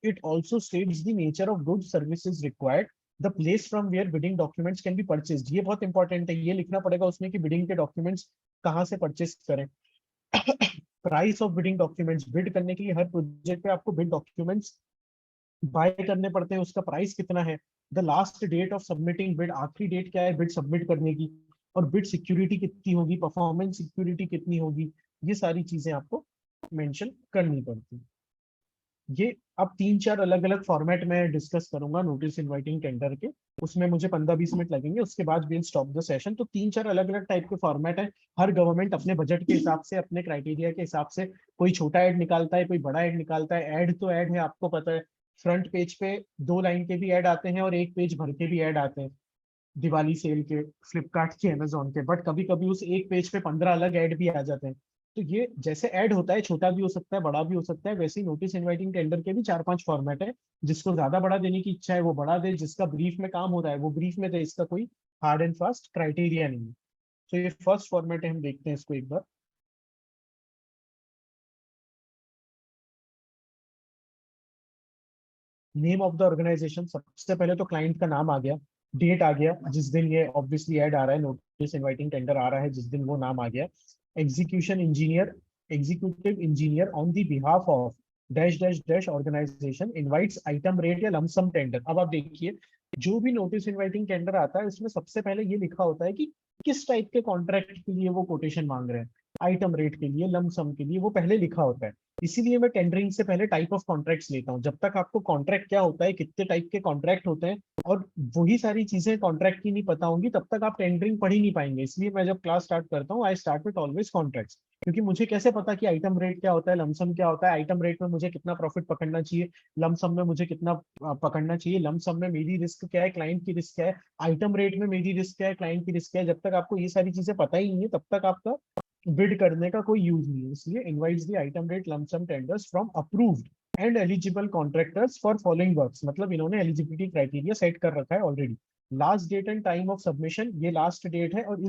It also states the nature of goods services required, the place from where bidding documents can be purchased. ये बहुत important है, ये लिखना पड़ेगा उसमें कि bidding के documents कहाँ से परचेस करें। Price of bidding documents, bid करने के लिए हर प्रोजेक्ट पे आपको बिड डॉक्यूमेंट्स बाय करने पड़ते हैं, उसका प्राइस कितना है। The last date of submitting bid, आखिरी डेट क्या है बिड सबमिट करने की, और बिड सिक्योरिटी कितनी होगी, परफॉर्मेंस सिक्योरिटी कितनी होगी, ये सारी चीजें आपको मेंशन करनी पड़ती है। ये अब 3-4 अलग अलग फॉर्मेट में डिस्कस करूंगा नोटिस इनवाइटिंग टेंडर के। उसमें मुझे 15-20 मिनट लगेंगे, उसके बाद विल स्टॉप द सेशन। तो 3-4 अलग अलग टाइप के फॉर्मेट है। हर गवर्नमेंट अपने बजट के हिसाब से, अपने क्राइटेरिया के हिसाब से कोई छोटा ऐड निकालता है, कोई बड़ा ऐड निकालता है। ऐड तो ऐड है, आपको पता है। फ्रंट पेज पे 2 लाइन के भी ऐड आते हैं और 1 पेज भर के भी ऐड आते हैं, दिवाली सेल के, फ्लिपकार्ट के, अमेजोन के। बट कभी कभी उस 1 पेज पे 15 अलग ऐड भी आ जाते हैं। तो ये जैसे ऐड होता है, छोटा भी हो सकता है, बड़ा भी हो सकता है, वैसे ही नोटिस इनवाइटिंग टेंडर के भी 4-5 फॉर्मेट है। जिसको ज्यादा बड़ा देने की इच्छा है वो बड़ा दे, जिसका ब्रीफ में काम हो रहा है वो ब्रीफ में दे। इसका कोई हार्ड एंड फास्ट क्राइटेरिया नहीं है। तो ये फर्स्ट फॉर्मेट है, हम देखते हैं इसको एक बार। नेम ऑफ द ऑर्गेनाइजेशन, सबसे पहले तो क्लाइंट का नाम आ गया, डेट आ गया जिस दिन ये ऑब्वियसली ऐड आ रहा है, नोटिस इनवाइटिंग टेंडर आ रहा है जिस दिन, वो नाम आ गया। Execution engineer, executive engineer on the behalf of dash dash dash organization invites item rate या लमसम टेंडर। अब आप देखिए, जो भी नोटिस इनवाइटिंग टेंडर आता है उसमें सबसे पहले ये लिखा होता है कि किस टाइप के कॉन्ट्रैक्ट के लिए वो कोटेशन मांग रहे हैं। आइटम रेट के लिए, लमसम के लिए, वो पहले लिखा होता है। इसीलिए मैं टेंडरिंग से पहले टाइप ऑफ कॉन्ट्रैक्ट्स लेता हूँ। जब तक आपको कॉन्ट्रैक्ट क्या होता है, कितने टाइप के कॉन्ट्रैक्ट होते हैं, और वही सारी चीजें कॉन्ट्रैक्ट की नहीं पता होंगी, तब तक आप टेंडरिंग पढ़ ही नहीं पाएंगे। इसलिए मैं जब क्लास स्टार्ट करता हूँ, I start with always contracts. क्योंकि मुझे कैसे पता कि आइटम रेट क्या होता है, लमसम क्या होता है। आइटम रेट में मुझे कितना प्रॉफिट पकड़ना चाहिए, लमसम में मुझे कितना पकड़ना चाहिए। लमसम में मेरी रिस्क क्या है, क्लाइंट की रिस्क क्या है, आइटम रेट में मेरी रिस्क क्या है, क्लाइंट की रिस्क क्या है। जब तक आपको ये सारी चीजें पता ही नहीं है, तब तक आपका बिड करने का कोई यूज नहीं है। इसलिए invites the item rate lump sum tenders from approved and eligible contractors for following works. मतलब इन्होंने एलिजिबिलिटी क्राइटेरिया सेट कर रखा है already. Last date and time of submission, ये लास्ट डेट है, और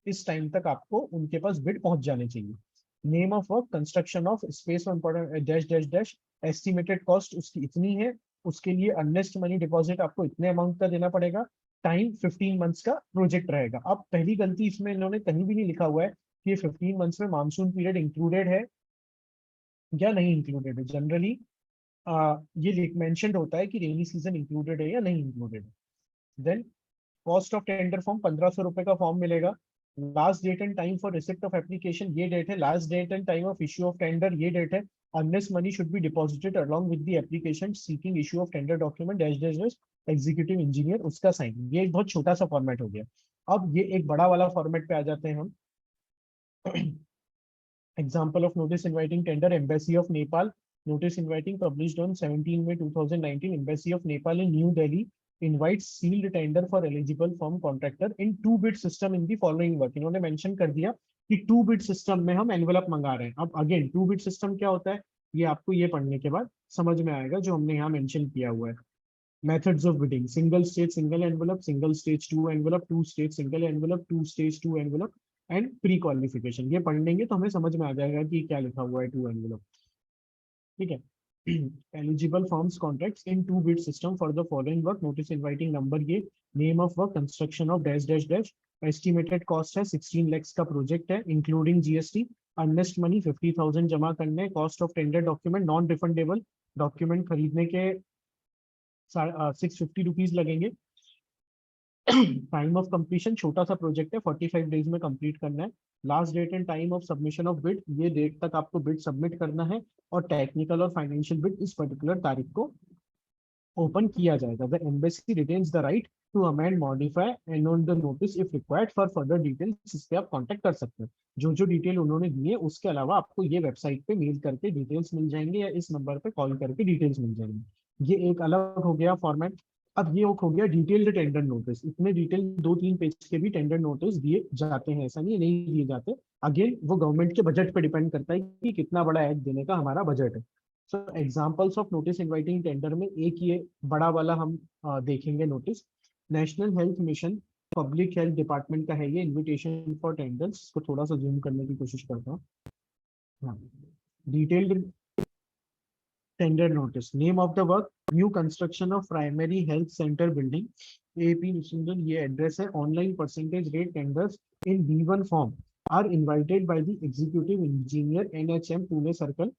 इस टाइम तक आपको उनके पास बिड पहुंच जाने चाहिए। Name of work, construction of space dash dash dash, estimated cost उसकी इतनी है, उसके लिए अर्नेस्ट मनी डिपॉजिट आपको इतने अमाउंट का देना पड़ेगा। टाइम 15 मंथ्स का प्रोजेक्ट रहेगा। अब पहली गलती इसमें इन्होंने कहीं भी नहीं लिखा हुआ है कि ये 15 मंथ्स में मानसून पीरियड इंक्लूडेड है या नहीं इंक्लूडेड है। जनरली ये मेंशन्ड होता है कि रेनी सीजन इंक्लूडेड है या नहीं इंक्लूडेड है। Then cost of tender form, 1500 रुपए का फॉर्म मिलेगा। Last date and time for receipt of application, ये डेट है। Last date and time of issue of tender, ये डेट है। अनलेस money should be deposited along with the application seeking issue of tender document dash dash dash, executive engineer उसका sign. ये एक बहुत छोटा सा फॉर्मेट हो गया। अब ये एक बड़ा वाला फॉर्मेट पे आ जाते हैं हम। Example of notice inviting tender, Embassy of Nepal. Notice inviting published on 17 May 2019. Embassy of Nepal in New Delhi invites sealed tender for eligible firm contractor in two bid system in the following work. इन्होंने mention कर दिया कि to bid system में हम envelope मंगा रहे हैं। अब अगेन टू बिड सिस्टम क्या होता है, ये आपको ये पढ़ने के बाद समझ में आएगा, जो हमने यहाँ मेंशन किया हुआ है। Methods of bidding: single stage single envelope, single stage two envelope, two stage single envelope, two stage two envelope and pre qualification. ये पढ़ लेंगे तो हमें समझ में आ जाएगा कि क्या लिखा हुआ है टू एनवेलप। ठीक है। Eligible forms contracts in two bid system for the following work. Notice inviting number, ये name of work, construction of dash dash dash, estimated cost है 16 lakhs का प्रोजेक्ट है इंक्लूडिंग जीएसटी। अर्नेस्ट मनी 50,000 जमा करने। Cost of tender document, non refundable document खरीदने के 650 rupees लगेंगे। Time of completion, छोटा सा प्रोजेक्ट है, 45 डेज में कंप्लीट करना है। Last date and time of submission of bid, ये डेट तक आपको बिड सबमिट करना है, और टेक्निकल और फाइनेंशियल बिड इस पर्टिकुलर तारीख को ओपन किया जाएगा। The embassy retains the right to amend, modify and on the notice if required for further details. इस पे आप कांटेक्ट कर सकते हैं। जो जो डिटेल उन्होंने दी है उसके अलावा आपको ये वेबसाइट पे मेल करके डिटेल्स मिल जाएंगे, या इस नंबर पे कॉल करके डिटेल्स मिल जाएंगे। ये एक अलग हो गया फॉर्मेट। अब ये हो गया डिटेल्ड टेंडर नोटिस। इतने डिटेल 2-3 पेज के भी टेंडर नोटिस दिए जाते हैं, ऐसा नहीं है नहीं दिए जाते। अगेन वो गवर्नमेंट के बजट पे डिपेंड करता है कि कितना बड़ा ऐड देने का हमारा बजट है। So examples of notice inviting tender में एक ये बड़ा वाला हम देखेंगे notice. National health mission, public health department का है ये, इनविटेशन फॉर टेंडर्स। इसको थोड़ा सा जूम करने की कोशिश करता हूँ। हाँ, detailed tender notice. Name of the work, new construction of primary health centre building AP Nishindan, ये एड्रेस है। Online percentage rate tenders in B1 form are invited by the executive engineer NHM Pune circle.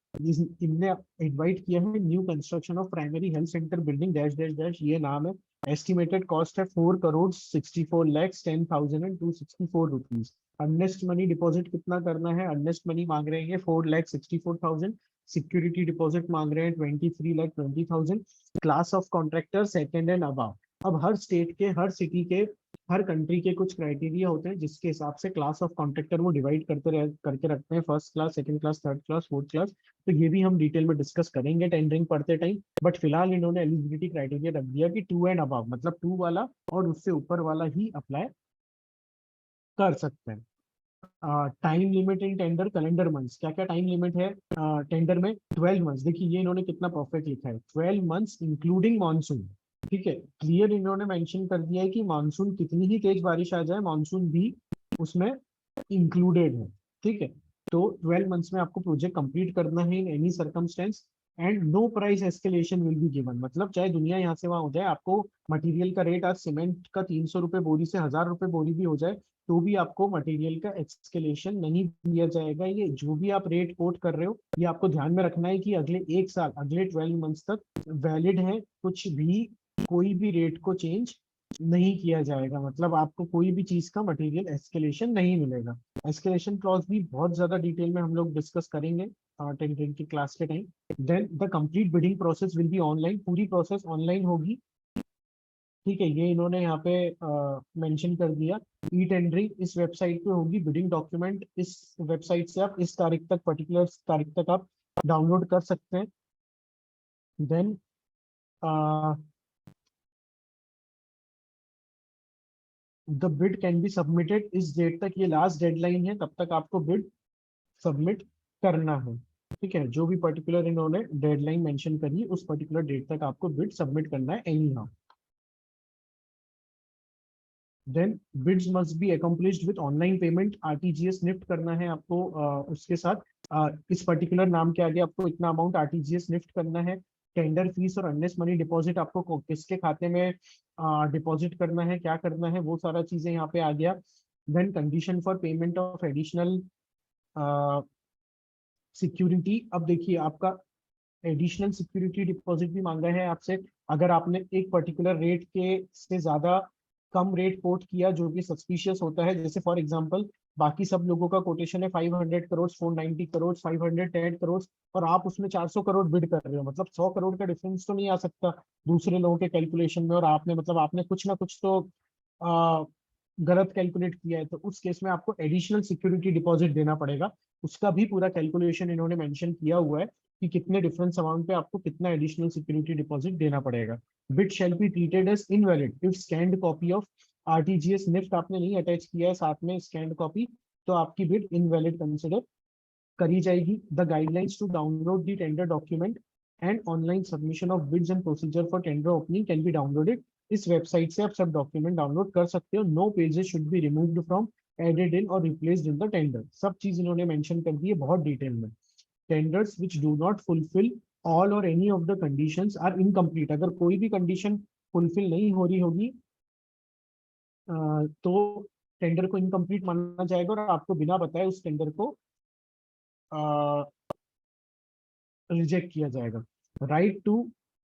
इनने invite किया है new construction of primary health centre building dash dash dash, ये नाम है। Estimated cost है 4,64,10,264 rupees. Earnest money deposit कितना करना है, अर्नेस्ट मनी मांग रहे हैं 4,64,000। सिक्योरिटी डिपॉजिट मांग रहे हैं 23,20,000, class of contractor second and above. अब हर स्टेट के, हर सिटी के, हर कंट्री के कुछ क्राइटेरिया होते हैं जिसके हिसाब से क्लास ऑफ कॉन्ट्रैक्टर वो डिवाइड करके रखते हैं, first class, second class, third class, fourth class. तो ये भी हम डिटेल में डिस्कस करेंगे टेंडरिंग पढ़ते टाइम। बट फिलहाल इन्होंने एलिजिबिलिटी क्राइटेरिया रख दिया कि 2 एंड अबव, मतलब 2 वाला और उससे ऊपर वाला ही अप्लाई कर सकते हैं। Time limit in tender calendar months, क्या क्या टाइम लिमिट है टेंडर में? 12 मंथ्स। देखिए ये इन्होंने कितना परफेक्ट लिखा है, 12 मंथ्स इंक्लूडिंग मानसून। ठीक है, क्लियर इन्होंने मेंशन कर दिया है कि मानसून कितनी ही तेज बारिश आ जाए, मानसून भी उसमें इंक्लूडेड है। ठीक है, तो 12 मंथ्स में आपको प्रोजेक्ट कंप्लीट करना है in any circumstance, and no price escalation will be given. मतलब चाहे दुनिया यहाँ से वहां हो जाए, आपको मटेरियल का रेट आज सीमेंट का 300 रुपये बोरी से 1000 रुपये बोरी भी हो जाए, तो भी आपको मटेरियल का एक्सकेलेशन नहीं दिया जाएगा। ये जो भी आप रेट कोट कर रहे हो, ये आपको ध्यान में रखना है कि अगले 1 साल, अगले 12 मंथ्स तक वैलिड है। कुछ भी, कोई भी रेट को चेंज नहीं किया जाएगा। मतलब आपको कोई भी चीज का मटेरियल एस्केलेशन नहीं मिलेगा। एस्केलेशन क्लॉज भी बहुत ज्यादा डिटेल में हम लोग डिस्कस करेंगे टेंडरिंग की क्लास के time. Then the complete bidding process will be online, पूरी प्रोसेस ऑनलाइन होगी। ठीक है, ये इन्होंने यहाँ पे मेंशन कर दिया। ई टेंडरिंग इस वेबसाइट पे होगी, बिडिंग डॉक्यूमेंट इस वेबसाइट से आप इस तारीख तक, पर्टिकुलर तारीख तक आप डाउनलोड कर सकते हैं। Then the bid can be submitted, इस डेट तक, ये लास्ट डेडलाइन है, तब तक आपको बिड सबमिट करना है। ठीक है, जो भी पर्टिकुलर इन्होंने डेडलाइन मेंशन करी है, उस पर्टिकुलर डेट तक आपको बिड सबमिट करना है anyhow. Then bids must be accomplished with online payment, RTGS NEFT करना है आपको। उसके साथ इस पर्टिकुलर नाम के आगे आपको इतना अमाउंट आरटीजीएस निफ्ट करना है। टेंडर फीस और अर्नेस्ट मनी डिपॉजिट आपको किसके खाते में डिपॉजिट करना है, क्या करना है, वो सारा चीजें यहाँ पे आ गया। Then condition for payment of additional security. अब देखिए, आपका एडिशनल सिक्योरिटी डिपॉजिट भी मांगा है आपसे। अगर आपने एक पर्टिकुलर रेट के से ज्यादा कम रेट कोट किया जो कि सस्पिशियस होता है, जैसे फॉर एग्जांपल बाकी सब लोगों का कोटेशन है 500 करोड़, 490 करोड़, 510 करोड़, और आप उसमें 400 करोड़ बिड कर रहे हो, मतलब 100 करोड़ का डिफरेंस तो नहीं आ सकता दूसरे लोगों के कैलकुलेशन में, और आपने, मतलब आपने कुछ ना कुछ तो आ, गलत कैलकुलेट किया है, तो उस केस में आपको एडिशनल सिक्योरिटी डिपॉजिट देना पड़ेगा। उसका भी पूरा कैलकुलेशन इन्होंने मेंशन किया हुआ है कि कितने डिफरेंस अमाउंट पे आपको कितना एडिशनल सिक्योरिटी डिपॉजिट देना पड़ेगा। Bid shall be treated as invalid if scanned copy of RTGS NEFT आपने नहीं अटैच किया है साथ में स्कैन्ड कॉपी, तो आपकी बिड इनवैलिड कंसिडर करी जाएगी। The guidelines to download the tender document and online submission of bids and procedure for tender opening can be downloaded. इस वेबसाइट से आप सब डॉक्यूमेंट डाउनलोड कर सकते हो। No pages should be removed from, added in or replaced in the tender. सब चीज इन्होंने मेंशन कर दी है बहुत डिटेल में। Tenders which do not fulfil all और any of the conditions are incomplete. अगर कोई भी कंडीशन फुलफिल नहीं हो रही होगी तो टेंडर को इनकम्प्लीट माना जाएगा और आपको बिना बताए उस टेंडर को रिजेक्ट किया जाएगा। Right to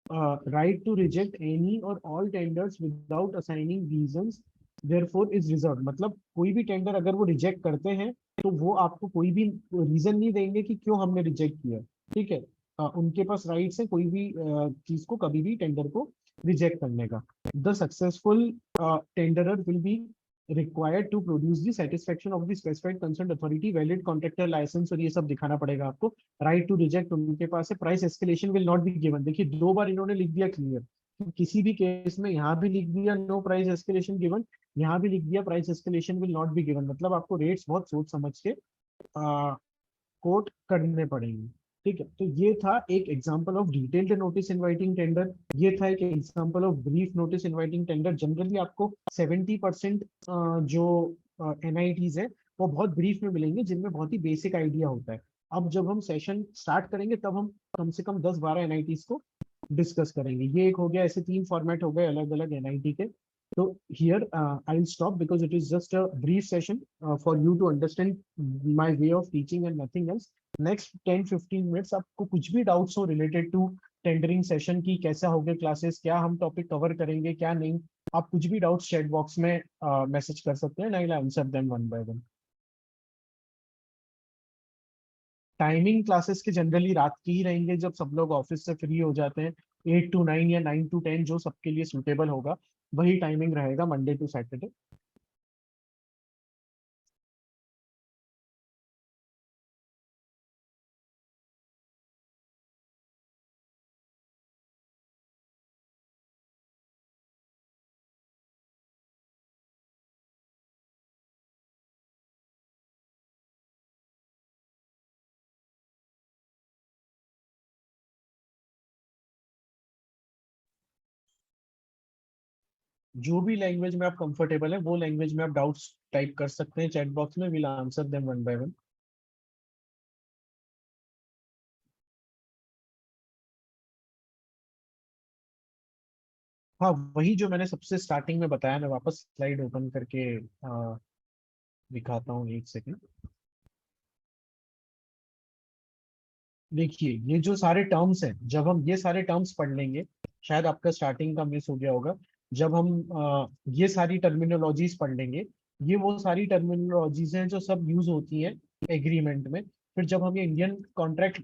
right to reject any और all tenders without assigning reasons therefor is reserve. मतलब कोई भी टेंडर अगर वो रिजेक्ट करते हैं तो वो आपको कोई भी रीजन नहीं देंगे कि क्यों हमने रिजेक्ट किया। ठीक है, उनके पास राइट्स है कोई भी चीज को, कभी भी टेंडर को रिजेक्ट करने का। The successful tenderer will be required to produce the satisfaction of the specified concerned authority, valid contractor license, और ये सब दिखाना पड़ेगा आपको। राइट टू रिजेक्ट उनके पास है। Price escalation will not be given. देखिए 2 बार इन्होंने लिख दिया क्लियर, किसी भी केस में, यहाँ भी लिख दिया नो प्राइस एस्केलेशन गिवन, यहाँ भी लिख दिया price escalation will not be given. मतलब आपको रेट्स बहुत सोच समझ के कोट करने पड़ेंगे। ठीक है, तो ये था एक example of detailed notice inviting tender. ये था एक example of brief notice inviting tender. Generally आपको 70% जो एनआईटीज है वो बहुत ब्रीफ में मिलेंगे, जिनमें बहुत ही बेसिक आइडिया होता है। अब जब हम सेशन स्टार्ट करेंगे तब हम कम से कम 10-12 एनआईटीज को डिस्कस करेंगे। ये एक हो गया, ऐसे 3 फॉर्मेट हो गए अलग अलग एनआईटी के। So here I'll stop because it is just a brief session for you to understand my way of teaching and nothing else. Next 10-15 minutes आपको कुछ भी डाउट्स हो रिलेटेड टू टेंडरिंग सेशन की, कैसा होगा क्लासेस, क्या हम टॉपिक कवर करेंगे, क्या नहीं, आप कुछ भी डाउट्स चैट बॉक्स में मैसेज कर सकते हैं, I will answer them one by one. Timing classes के जनरली रात की ही रहेंगे, जब सब लोग ऑफिस से फ्री हो जाते हैं। 8 to 9 या 9 to 10 जो सबके लिए सूटेबल होगा, वही टाइमिंग रहेगा मंडे टू सैटरडे। जो भी लैंग्वेज में आप कंफर्टेबल है, वो लैंग्वेज में आप डाउट्स टाइप कर सकते हैं चैट बॉक्स में, will answer them one by one. हाँ, वही जो मैंने सबसे स्टार्टिंग में बताया, मैं वापस स्लाइड ओपन करके दिखाता हूँ, एक सेकंड। देखिए, ये जो सारे टर्म्स हैं, जब हम ये सारे टर्म्स पढ़ लेंगे, शायद आपका स्टार्टिंग का मिस हो गया होगा। जब हम ये सारी टर्मिनोलॉजीज पढ़ लेंगे, ये वो सारी टर्मिनोलॉजीज हैं जो सब यूज होती हैं एग्रीमेंट में। फिर जब हम ये इंडियन कॉन्ट्रैक्ट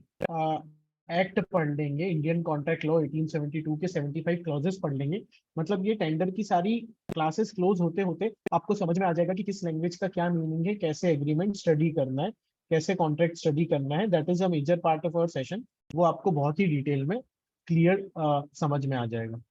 एक्ट पढ़ लेंगे, इंडियन कॉन्ट्रैक्ट लॉ 1872 के 75 क्लॉजेस पढ़ लेंगे, मतलब ये टेंडर की सारी क्लासेस क्लोज होते होते आपको समझ में आ जाएगा कि किस लैंग्वेज का क्या मीनिंग है, कैसे एग्रीमेंट स्टडी करना है, कैसे कॉन्ट्रैक्ट स्टडी करना है। That is a major part of our session. वो आपको बहुत ही डिटेल में क्लियर समझ में आ जाएगा।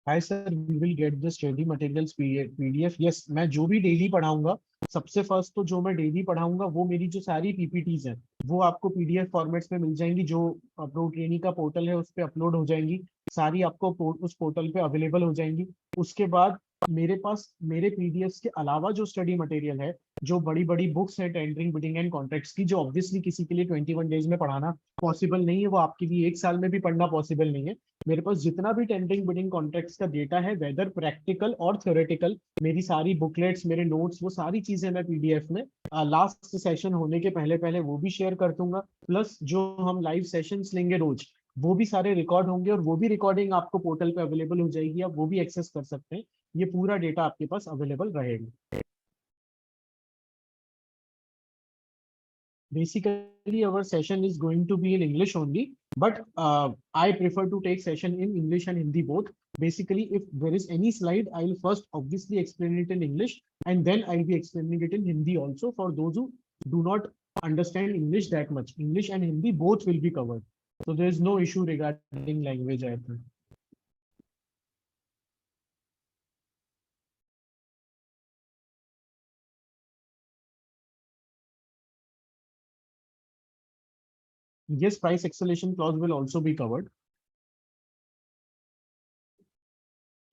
Hi sir, we will get the study materials PDF. Yes, मैं जो भी डेली पढ़ाऊंगा, सबसे फर्स्ट तो जो मैं डेली पढ़ाऊंगा, वो मेरी जो सारी पीपीटीज हैं, वो आपको पीडीएफ फॉर्मेट्स में मिल जाएंगी, जो प्रो ट्रेनिंग का पोर्टल है उस पर अपलोड हो जाएंगी। सारी आपको उस पोर्टल पे अवेलेबल हो जाएंगी। उसके बाद मेरे पास मेरे पीडीएफ के अलावा जो स्टडी मटेरियल है, जो बड़ी बड़ी बुक्स है टेंडरिंग बिडिंग एंड कॉन्ट्रैक्ट्स की, जो ऑब्वियसली किसी के लिए 21 डेज में पढ़ाना पॉसिबल नहीं है, वो आपके लिए 1 साल में भी पढ़ना पॉसिबल नहीं है। मेरे पास जितना भी टेंडरिंग बिडिंग कॉन्ट्रैक्ट्स का डेटा है, वेदर प्रैक्टिकल और थ्योरेटिकल, मेरी सारी बुकलेट्स, मेरे नोट्स, वो सारी चीजें मैं पीडीएफ में लास्ट सेशन होने के पहले पहले वो भी शेयर कर दूंगा। प्लस जो हम लाइव सेशंस लेंगे रोज, वो भी सारे रिकॉर्ड होंगे, और वो भी रिकॉर्डिंग आपको पोर्टल पे अवेलेबल हो जाएगी, आप वो भी एक्सेस कर सकते हैं। ये पूरा डेटा आपके पास अवेलेबल रहेगा। Basically, our session is going to be in English only, but I prefer to take session in English and Hindi both. Basically, if there is any slide, I will first obviously explain it in English, and then I'll be explaining it in Hindi also, for those who do not understand English that much. English and Hindi both will be covered. So there is no issue regarding language, I think. Yes, price escalation clause will also be covered.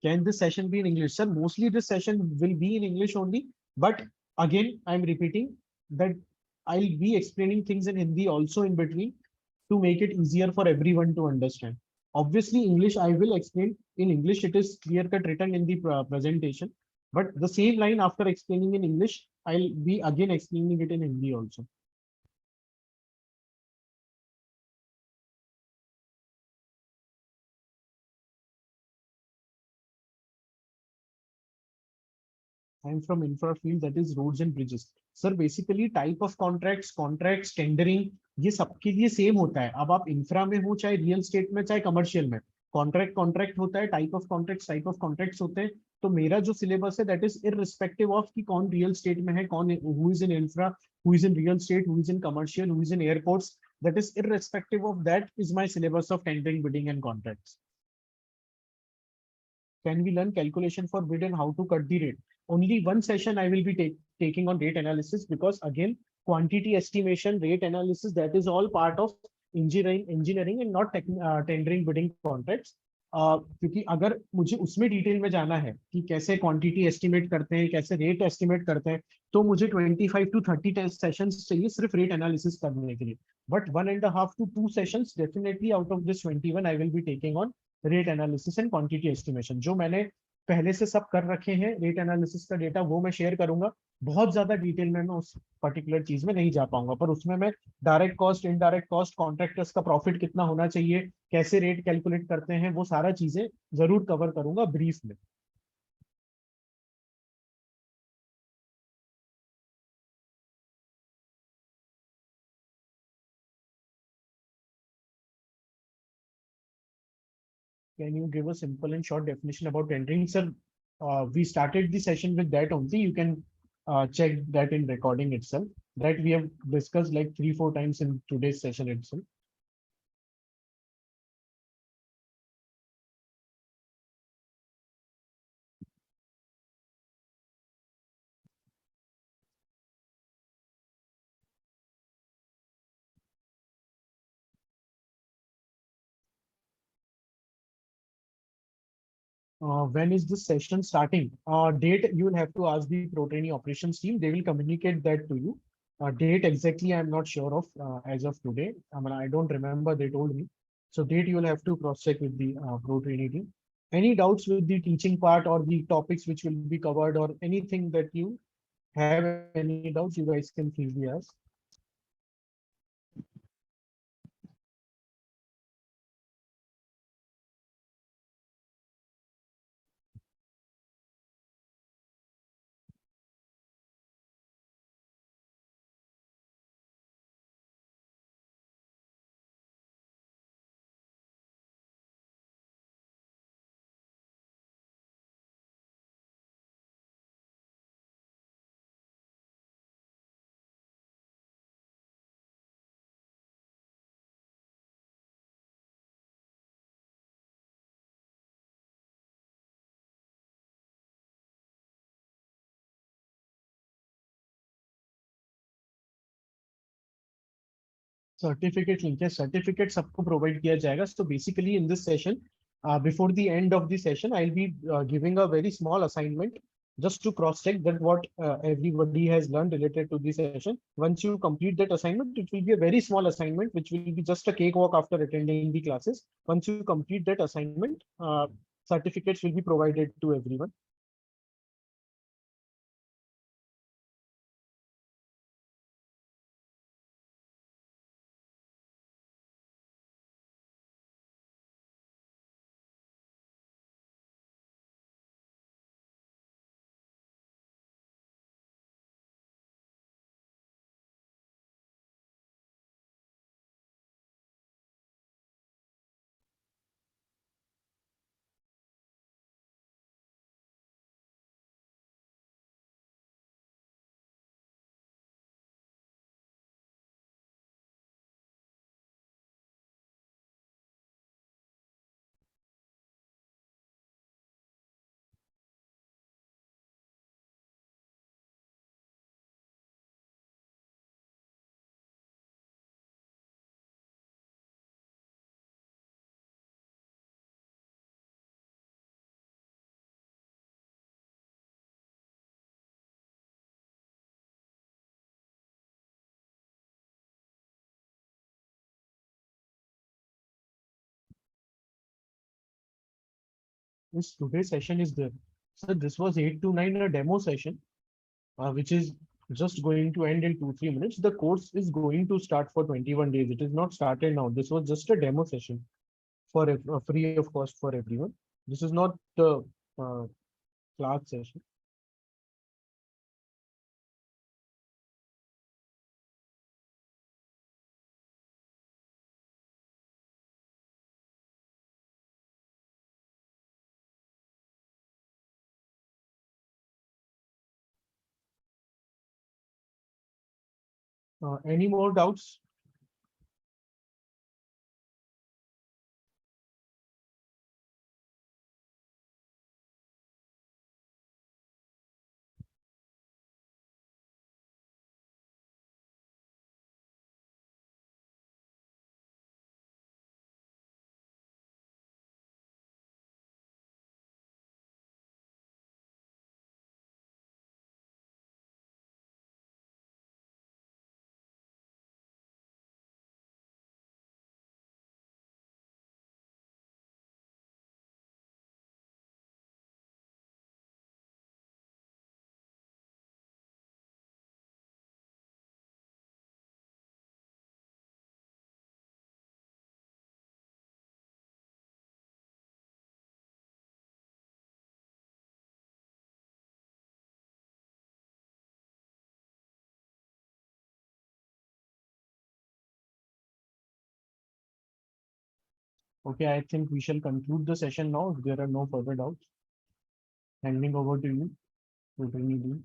Can this session be in English? Sir, mostly this session will be in English only. But again, I'm repeating that I'll be explaining things in Hindi also in between, to make it easier for everyone to understand. Obviously, English I will explain in English. It is clear cut written in the presentation. But the same line after explaining in English, I'll be again explaining it in Hindi also. I'm from infra field, that is roads and bridges. Sir, basically type of contracts, tendering, ये सबके लिए same होता है। अब आप infra में हो, चाहे रियल स्टेट में, चाहे कमर्शियल में, कॉन्ट्रैक्ट होता है, टाइप ऑफ कॉन्ट्रैक्ट्स होते हैं। तो मेरा जो सिलेबस है, दैट इज इररिस्पेक्टिव ऑफ कि कौन रियल स्टेट में है, कौन who is in infra, who is in real estate, who is in commercial, who is in airports. That is irrespective of that is my syllabus of tendering bidding and contracts. Can we learn calculation for bid and how to cut the rate? Only one session I will be taking on rate analysis, because again, quantity estimation, rate analysis, that is all part of engineering and not tendering bidding contracts. क्योंकि अगर मुझे उसमें detail में जाना है कि कैसे quantity estimate करते हैं, कैसे रेट एस्टिमेट करते हैं, तो मुझे 25 to 30 टेस्ट सेशंस चाहिए सिर्फ रेट एनालिसिस करने के लिए। But 1.5 to 2 sessions definitely out of this 21 I will be taking on rate analysis and quantity estimation. जो मैंने पहले से सब कर रखे हैं रेट एनालिसिस का डेटा, वो मैं शेयर करूंगा। बहुत ज्यादा डिटेल में मैं उस पर्टिकुलर चीज में नहीं जा पाऊंगा, पर उसमें मैं direct cost, indirect cost, contractors का प्रॉफिट कितना होना चाहिए, कैसे रेट कैलकुलेट करते हैं, वो सारा चीजें जरूर कवर करूंगा ब्रीफ में। can you give a simple and short definition about tendering, sir? We started the session with that only. You can check that in recording itself. That we have discussed like 3-4 times in today's session itself. When is this session starting? Date you will have to ask the ProTrainee operations team. They will communicate that to you. Date exactly I'm not sure of as of today. I mean, I don't remember. They told me. So date you will have to cross check with the ProTrainee team. Any doubts with the teaching part or the topics which will be covered or anything that you have any doubts, you guys can freely ask. Certificate link है certificate सबको provide किया जाएगा so basically in this session before the end of the session I'll be giving a very small assignment just to cross check that what everybody has learned related to the session. Once you complete that assignment, it will be a very small assignment which will be just a cakewalk after attending the classes. Once you complete that assignment, certificates will be provided to everyone. This today's session is there. So this was 8 to 9 a demo session, which is just going to end in 2-3 minutes. The course is going to start for 21 days. It is not started now. This was just a demo session for free of cost for everyone. This is not the uh, class session. Any more doubts? Okay, I think we shall conclude the session now if there are no further doubts. Handing over to you, Rotary.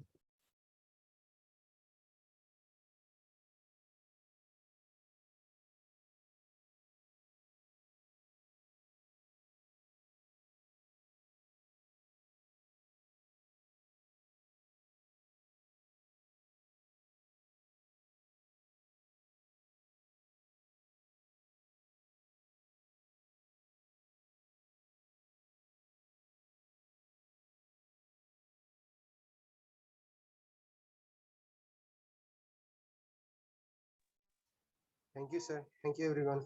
Thank you, sir. Thank you, everyone.